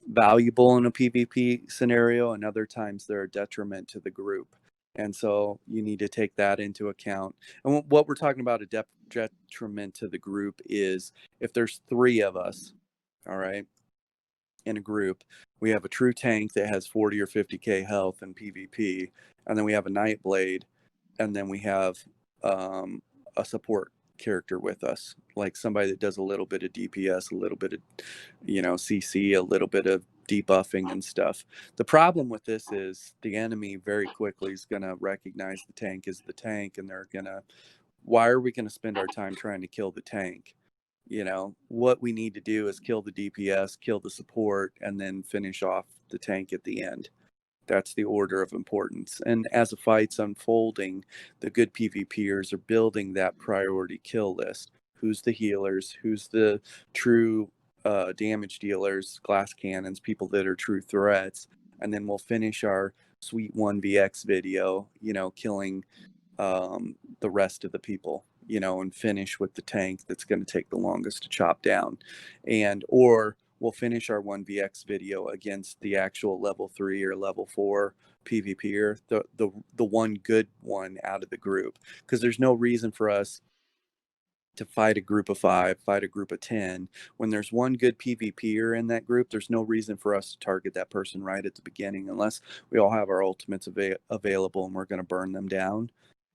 valuable in a PvP scenario, and other times they're a detriment to the group. And so you need to take that into account. And what we're talking about, a detriment to the group, is if there's three of us, all right, in a group, we have a true tank that has 40 or 50k health in PvP, and then we have a Nightblade, and then we have um, a support character with us, like somebody that does a little bit of DPS, a little bit of CC, a little bit of debuffing and stuff. The problem with this is the enemy very quickly is going to recognize the tank as the tank, and they're going to, why are we going to spend our time trying to kill the tank? You know, what we need to do is kill the DPS, kill the support, and then finish off the tank at the end. That's the order of importance. And as a fight's unfolding, the good PvPers are building that priority kill list. Who's the healers? Who's the true damage dealers, glass cannons, people that are true threats? And then we'll finish our sweet 1vx video, you know, killing the rest of the people, you know, and finish with the tank that's going to take the longest to chop down. And, or we'll finish our 1vx video against the actual level 3 or level 4 PvPer, the one good one out of the group, because there's no reason for us to fight a group of 5, fight a group of 10. When there's one good PvPer in that group, there's no reason for us to target that person right at the beginning, unless we all have our ultimates available and we're going to burn them down.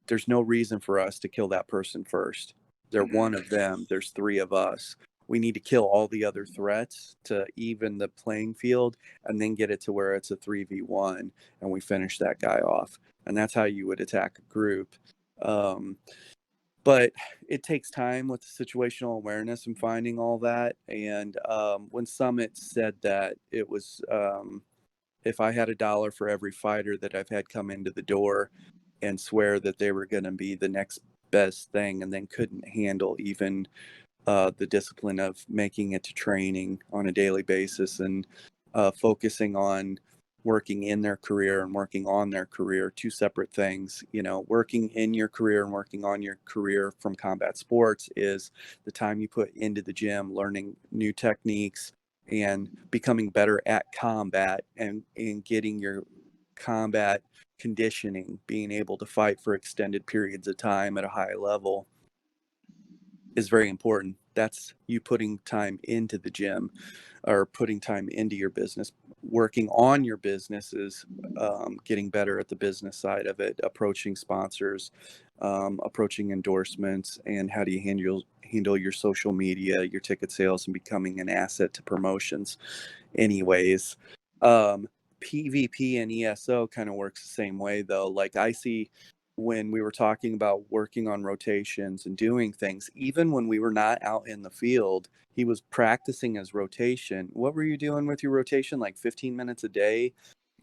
There's no reason for us to kill that person first. They're one of them. There's 3 of us. We need to kill all the other threats to even the playing field, and then get it to where it's a 3v1 and we finish that guy off. And that's how you would attack a group. But it takes time with the situational awareness and finding all that. And when Summit said that it was, if I had $1 for every fighter that I've had come into the door and swear that they were going to be the next best thing, and then couldn't handle even the discipline of making it to training on a daily basis, and focusing on working in their career and working on their career, 2 separate things. You know, working in your career and working on your career from combat sports is the time you put into the gym, learning new techniques and becoming better at combat, and getting your combat conditioning, being able to fight for extended periods of time at a high level is very important. That's you putting time into the gym, or putting time into your business. Working on your business is getting better at the business side of it, approaching sponsors, approaching endorsements, and how do you handle your social media, your ticket sales, and becoming an asset to promotions. Anyways, PvP and ESO kind of works the same way, though. Like, I see when we were talking about working on rotations and doing things, even when we were not out in the field, he was practicing his rotation. What were you doing with your rotation? Like 15 minutes a day,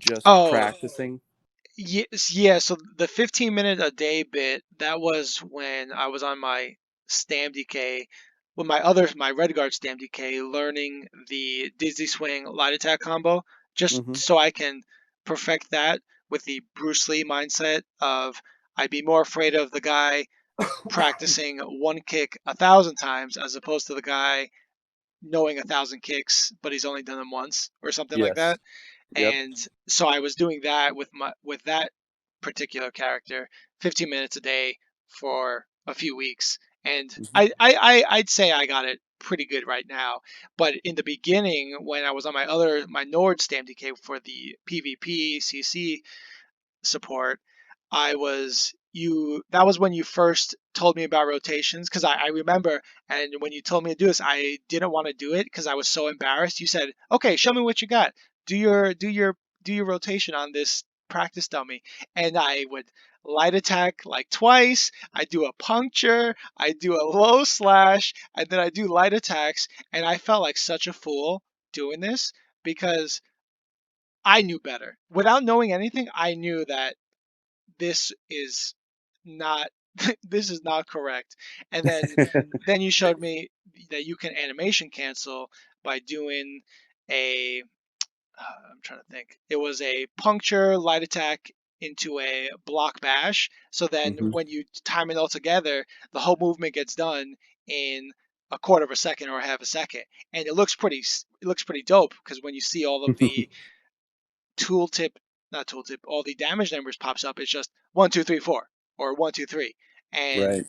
just practicing? Yes, yeah. So the 15-minute a day bit, that was when I was on my Stam DK, with my Red Guard Stam DK, learning the Dizzy Swing light attack combo, just Mm-hmm. so I can perfect that with the Bruce Lee mindset of I'd be more afraid of the guy practicing one kick 1,000 times as opposed to the guy knowing 1,000 kicks, but he's only done them once or something like Yes. that. Yep. And so I was doing that with that particular character, 15 minutes a day for a few weeks, and Mm-hmm. I'd say I got it pretty good right now. But in the beginning, when I was on my Nord Stam DK for the PvP CC support, I was you that was when you first told me about rotations, because I remember, and when you told me to do this, I didn't want to do it because I was so embarrassed. You said, okay, show me what you got, do your rotation on this practice dummy, and I would light attack like twice, I do a puncture, I do a low slash, and then I do light attacks, and I felt like such a fool doing this because I knew better. Without knowing anything, I knew that this is not this is not correct. And then you showed me that you can animation cancel by doing a I'm trying to think. It was a puncture light attack into a block bash. So then Mm-hmm. when you time it all together, the whole movement gets done in a quarter of a second or a half a second. And it looks pretty dope, because when you see all of the tooltip, not tooltip, all the damage numbers pops up. It's just 1, 2, 3, 4 or 1, 2, 3, and Right.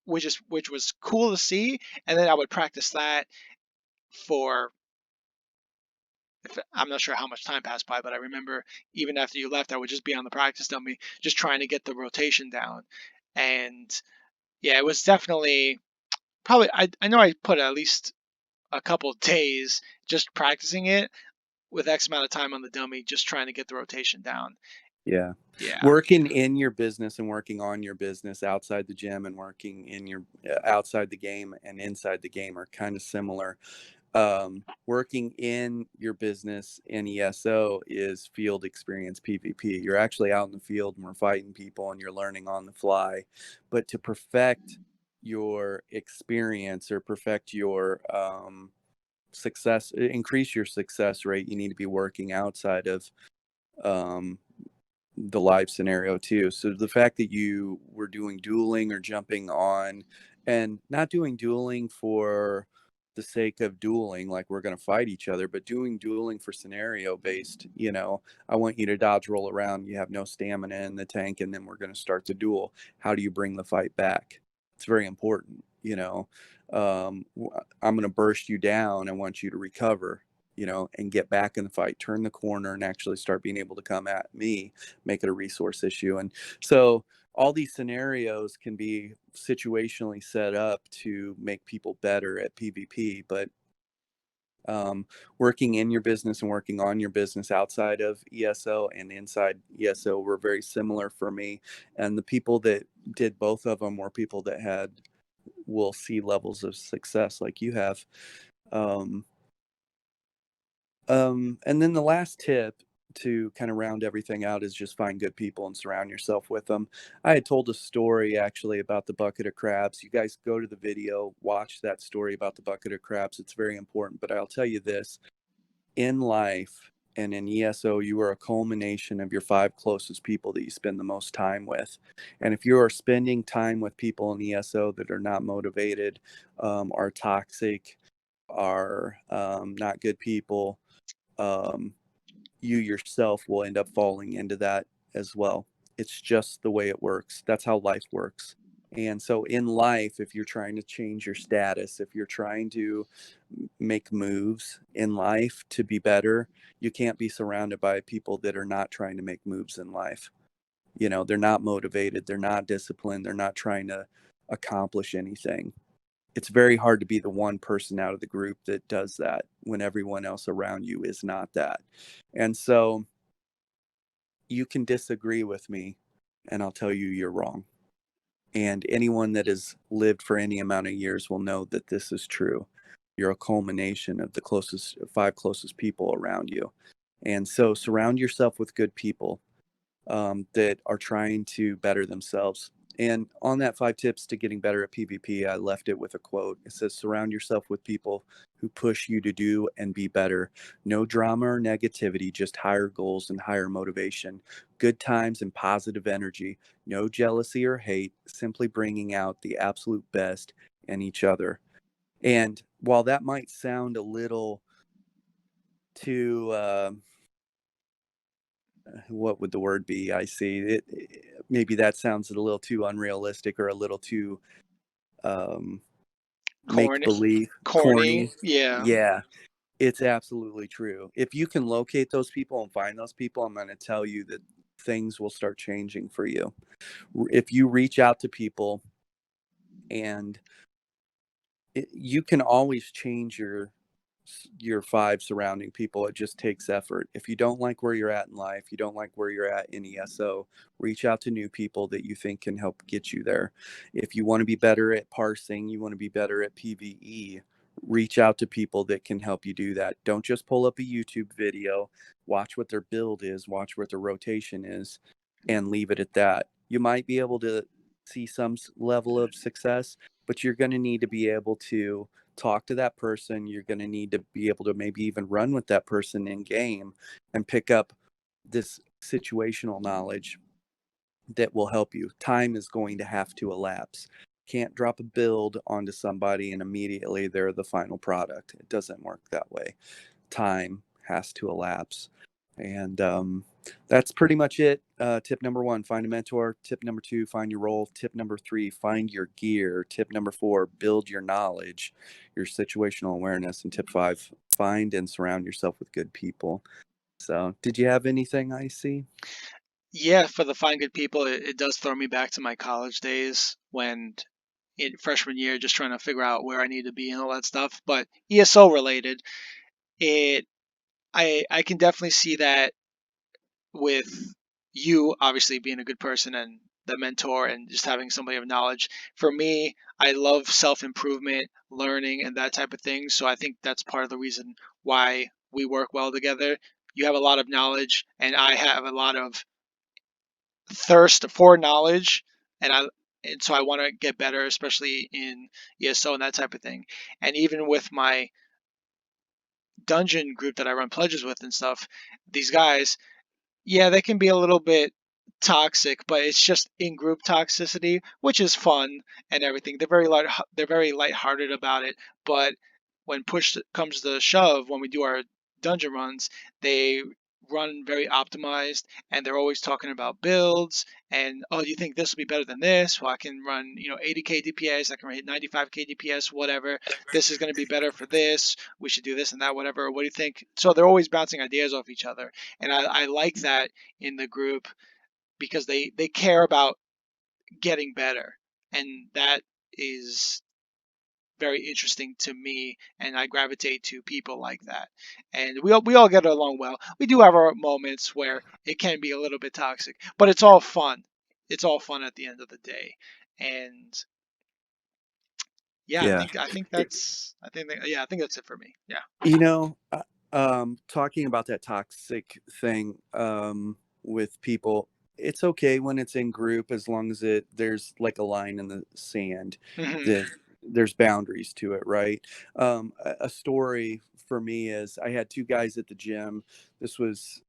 which was cool to see. And then I would practice that for, I'm not sure how much time passed by, but I remember even after you left, I would just be on the practice dummy, just trying to get the rotation down. And yeah, it was definitely probably I know I put at least a couple days just practicing it, with X amount of time on the dummy, just trying to get the rotation down. Yeah. Yeah. Working in your business and working on your business outside the gym and working in your outside the game and inside the game are kind of similar. Working in your business in ESO is field experience PvP. You're actually out in the field and we're fighting people and you're learning on the fly. But to perfect your experience or perfect your success, increase your success rate, you need to be working outside of um, the live scenario too. So the fact that you were doing dueling or jumping on and not doing dueling for the sake of dueling, like we're going to fight each other, but doing dueling for scenario based, I want you to dodge, roll around. You have no stamina in the tank, and then we're going to start the duel. How do you bring the fight back? It's very important. I'm going to burst you down. I want you to recover, and get back in the fight, turn the corner and actually start being able to come at me, make it a resource issue. And so all these scenarios can be situationally set up to make people better at PvP, but working in your business and working on your business outside of ESO and inside ESO were very similar for me. And the people that did both of them were people that will see levels of success like you have. And then the last tip to kind of round everything out is just find good people and surround yourself with them. I had told a story actually about the bucket of crabs. You guys go to the video, watch that story about the bucket of crabs. It's very important. But I'll tell you this, in life and in ESO, you are a culmination of your 5 closest people that you spend the most time with. And if you are spending time with people in ESO that are not motivated, are toxic, are not good people, you yourself will end up falling into that as well. It's just the way it works. That's how life works. And so in life, if you're trying to change your status, if you're trying to make moves in life to be better, you can't be surrounded by people that are not trying to make moves in life. They're not motivated, they're not disciplined, they're not trying to accomplish anything. It's very hard to be the one person out of the group that does that when everyone else around you is not that. And so you can disagree with me and I'll tell you you're wrong. And anyone that has lived for any amount of years will know that this is true. You're a culmination of the 5 closest people around you. And so surround yourself with good people that are trying to better themselves. And on that 5 tips to getting better at PvP, I left it with a quote. It says, surround yourself with people who push you to do and be better. No drama or negativity, just higher goals and higher motivation. Good times and positive energy. No jealousy or hate, simply bringing out the absolute best in each other. And while that might sound a little too what would the word be? I see it. Maybe that sounds a little too unrealistic or a little too make believe, corny. Yeah. Yeah, it's absolutely true. If you can locate those people and find those people, I'm going to tell you that things will start changing for you. If you reach out to people and you can always change your 5 surrounding people. It just takes effort. If you don't like where you're at in life, you don't like where you're at in ESO, reach out to new people that you think can help get you there. If you want to be better at parsing, you want to be better at PvE, reach out to people that can help you do that. Don't just pull up a YouTube video, watch what their build is, watch what their rotation is, and leave it at that. You might be able to see some level of success, but you're going to need to be able to talk to that person. You're going to need to be able to maybe even run with that person in game and pick up this situational knowledge that will help you. Time is going to have to elapse. Can't drop a build onto somebody and immediately they're the final product. It doesn't work that way. Time has to elapse. And that's pretty much it. Tip number 1, find a mentor. Tip number 2, find your role. Tip number 3, find your gear. Tip number 4, build your knowledge, your situational awareness. And tip 5, find and surround yourself with good people. So did you have anything I see? Yeah, for the find good people, it does throw me back to my college days when in freshman year, just trying to figure out where I need to be and all that stuff. But ESO related, it I can definitely see that with you obviously being a good person and the mentor and just having somebody of knowledge. For me, I love self-improvement, learning, and that type of thing. So I think that's part of the reason why we work well together. You have a lot of knowledge, and I have a lot of thirst for knowledge, and so I want to get better, especially in ESO and that type of thing. And even with my dungeon group that I run pledges with and stuff, these guys, yeah, they can be a little bit toxic, but it's just in-group toxicity, which is fun and everything. They're very lighthearted about it, but when push comes to shove, when we do our dungeon runs, they run very optimized, and they're always talking about builds and, oh, do you think this will be better than this? Well, I can run 80k DPS, I can hit 95k DPS, whatever. This is going to be better for this. We should do this and that, whatever. What do you think? So they're always bouncing ideas off each other, and I like that in the group because they care about getting better, and that is very interesting to me, and I gravitate to people like that. And we all get along well. We do have our moments where it can be a little bit toxic, but it's all fun. It's all fun at the end of the day. And yeah, Yeah. I think that's it for me. Yeah. You know, talking about that toxic thing with people, it's okay when it's in group as long as there's like a line in the sand Hmm. that there's boundaries to it, right? A story for me is I had two guys at the gym. This was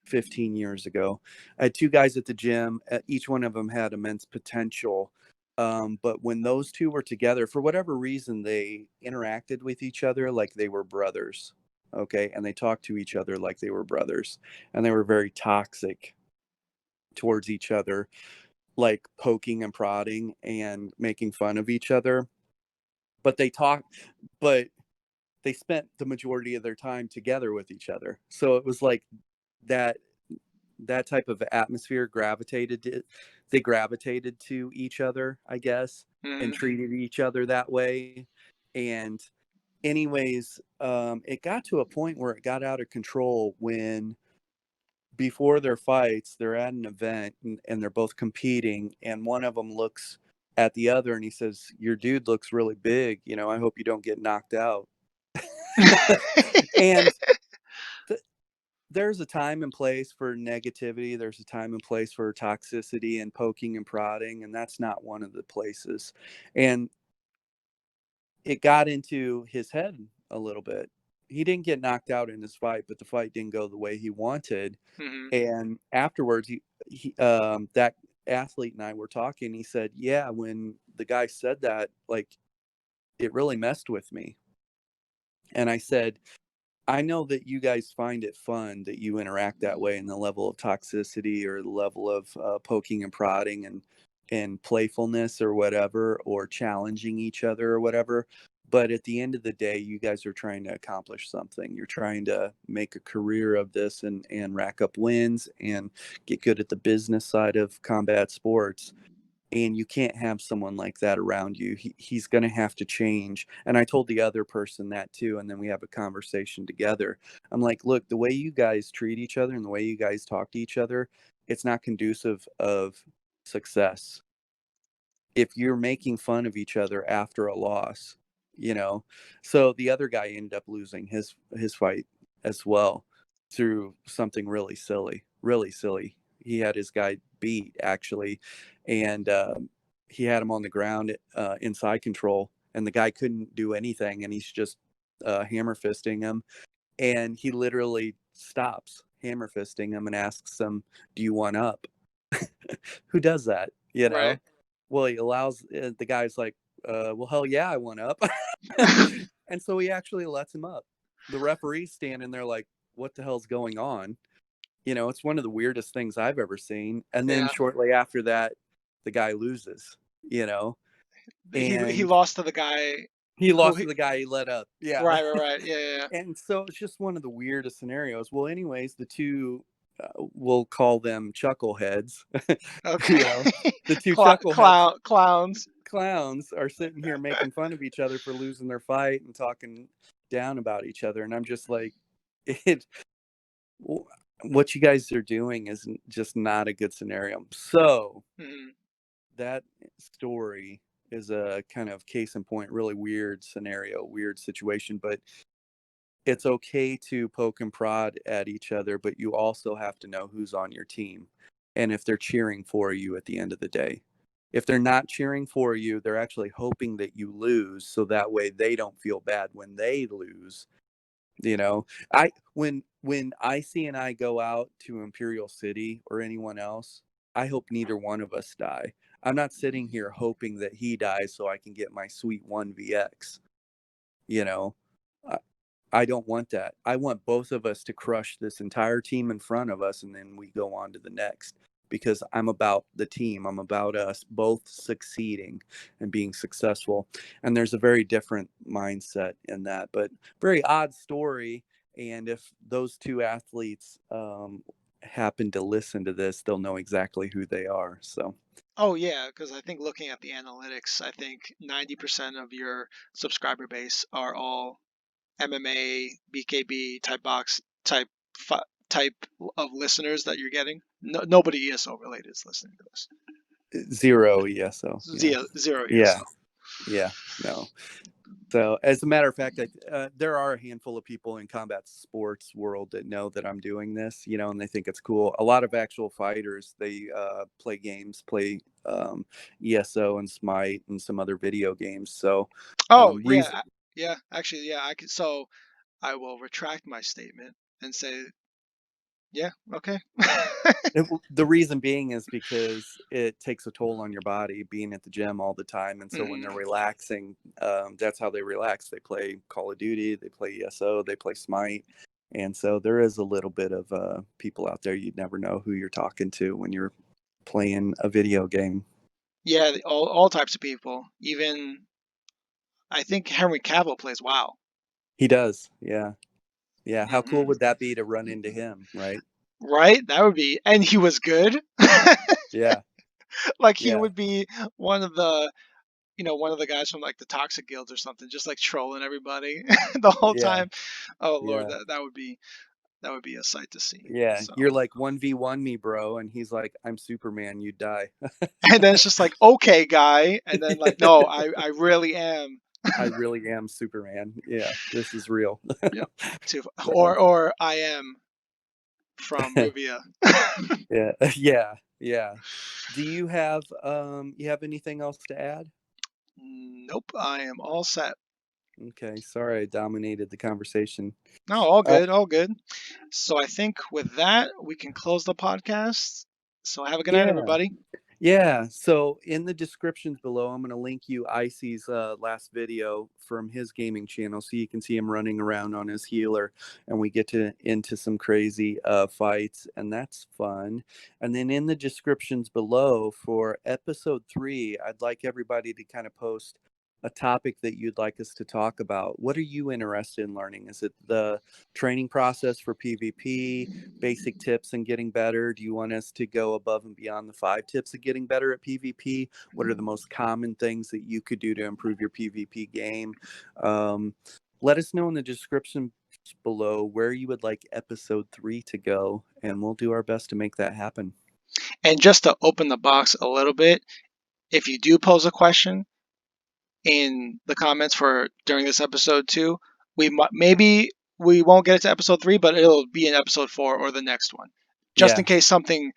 15 years ago. I had two guys at the gym. Each one of them had immense potential. But when those two were together, for whatever reason, they interacted with each other like they were brothers. Okay. And they talked to each other like they were brothers. And they were very toxic towards each other, like poking and prodding and making fun of each other. But but they spent the majority of their time together with each other. So it was like that that type of atmosphere they gravitated to each other, I guess, and Hmm. treated each other that way. And anyways, it got to a point where it got out of control when before their fights they're at an event, and they're both competing, and one of them looks at the other and he says, your dude looks really big, I hope you don't get knocked out. And there's a time and place for negativity. There's a time and place for toxicity and poking and prodding, and that's not one of the places. And it got into his head a little bit. He didn't get knocked out in his fight, but the fight didn't go the way he wanted. Hmm. And afterwards, that athlete and I were talking. He said, "Yeah, when the guy said that, like, it really messed with me." And I said, I know that you guys find it fun that you interact that way, and the level of toxicity or the level of poking and prodding and playfulness or whatever, or challenging each other or whatever. But at the end of the day, you guys are trying to accomplish something. You're trying to make a career of this and rack up wins and get good at the business side of combat sports, and you can't have someone like that around you. He's going to have to change. And I told the other person that too, and then we have a conversation together. I'm like, look, the way you guys treat each other and the way you guys talk to each other, it's not conducive of success. If you're making fun of each other after a loss, you know. So the other guy ended up losing his fight as well through something really silly, really silly. He had his guy beat actually, and he had him on the ground inside control, and the guy couldn't do anything, and he's just hammer fisting him, and he literally stops hammer fisting him and asks him, "Do you want up?" Who does that? You Right. know? Well, he allows the guy's like, well, hell yeah, I went up. And so he actually lets him up. The referee's standing there like, what the hell's going on? It's one of the weirdest things I've ever seen. And then Yeah. shortly after that, the guy loses, you know, He and lost to the guy he who lost he, to the guy he let up. Yeah. right. Yeah, yeah. And so it's just one of the weirdest scenarios. Well, anyways, the two, we'll call them chuckleheads, Yeah. you know, Okay. the two chuckleheads Clowns. clowns are sitting here making fun of each other for losing their fight and talking down about each other, and I'm just like, it what you guys are doing is just not a good scenario. So Mhm. that story is a kind of case in point, really weird scenario, weird situation, but it's okay to poke and prod at each other, but you also have to know who's on your team and if they're cheering for you at the end of the day. If they're not cheering for you, they're actually hoping that you lose so that way they don't feel bad when they lose. You know, when Icy and I go out to Imperial City or anyone else, I hope neither one of us die. I'm not sitting here hoping that he dies so I can get my sweet 1VX, you know. I don't want that. I want both of us to crush this entire team in front of us and then we go on to the next because I'm about the team. I'm about us both succeeding and being successful. And there's a very different mindset in that, but very odd story. And if those two athletes happen to listen to this, they'll know exactly who they are. So, Oh yeah, because I think looking at the analytics, I think 90% of your subscriber base are all MMA, BKB type type of listeners that you're getting. No, nobody ESO related is listening to this. zero ESO. Yeah. Zero Yeah. ESO. Yeah. No. So, as a matter of fact, there are a handful of people in combat sports world that know that I'm doing this, and they think it's cool. A lot of actual fighters, they play games, play ESO and Smite and some other video games. So, Oh reason yeah, yeah. Actually, yeah. I could. So I will retract my statement and say, yeah, okay. the reason being is because it takes a toll on your body being at the gym all the time, and so when they're Mhm. relaxing, that's how they relax. They play Call of Duty, they play ESO, they play Smite, and so there is a little bit of people out there you'd never know who you're talking to when you're playing a video game. Yeah, all types of people. Even I think Henry Cavill plays WoW. He does, yeah, yeah. How cool Hmm. would that be to run into him, right? Right? That would be, and he was good. Yeah, Like he yeah, would be one of the, one of the guys from like the Toxic Guilds or something, just like trolling everybody the whole yeah, time. Oh Lord, yeah. that would be a sight to see. Yeah, So, you're like 1v1 me, bro, and he's like, I'm Superman, you die. and then it's just like, okay, guy, and then like, no, I really am. I really am Superman. Yeah, this is real. Yep. To So, or I am from Ruvia. yeah, yeah, yeah. Do you have anything else to add? Nope, I am all set. Okay, sorry I dominated the conversation. No, all Uh, good, all good. So I think with that, we can close the podcast. So have a good night, yeah. everybody. Yeah, so in the descriptions below, I'm going to link you Icy's last video from his gaming channel so you can see him running around on his healer and we get to into some crazy fights and that's fun. And then in the descriptions below for episode 3, I'd like everybody to kind of post a topic that you'd like us to talk about. What are you interested in learning? Is it the training process for PvP? Basic tips in getting better? Do you want us to go above and beyond the 5 tips of getting better at PvP? What are the most common things that you could do to improve your PvP game? Um, Let us know in the description below where you would like episode 3 to go, and we'll do our best to make that happen. And just to open the box a little bit, if you do pose a question in the comments for during this episode too, maybe we won't get it to episode 3, but it'll be in episode 4 or the next one, just Yeah, in case something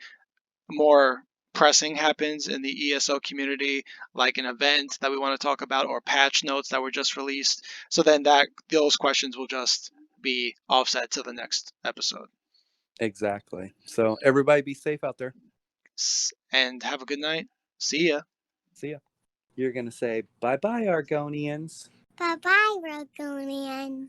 more pressing happens in the ESO community, like an event that we want to talk about or patch notes that were just released. So then those questions will just be offset to the next episode. exactly. So everybody be safe out there. And have a good night. See ya. See ya. You're going to say bye-bye, Argonians. Bye bye, Rogonian.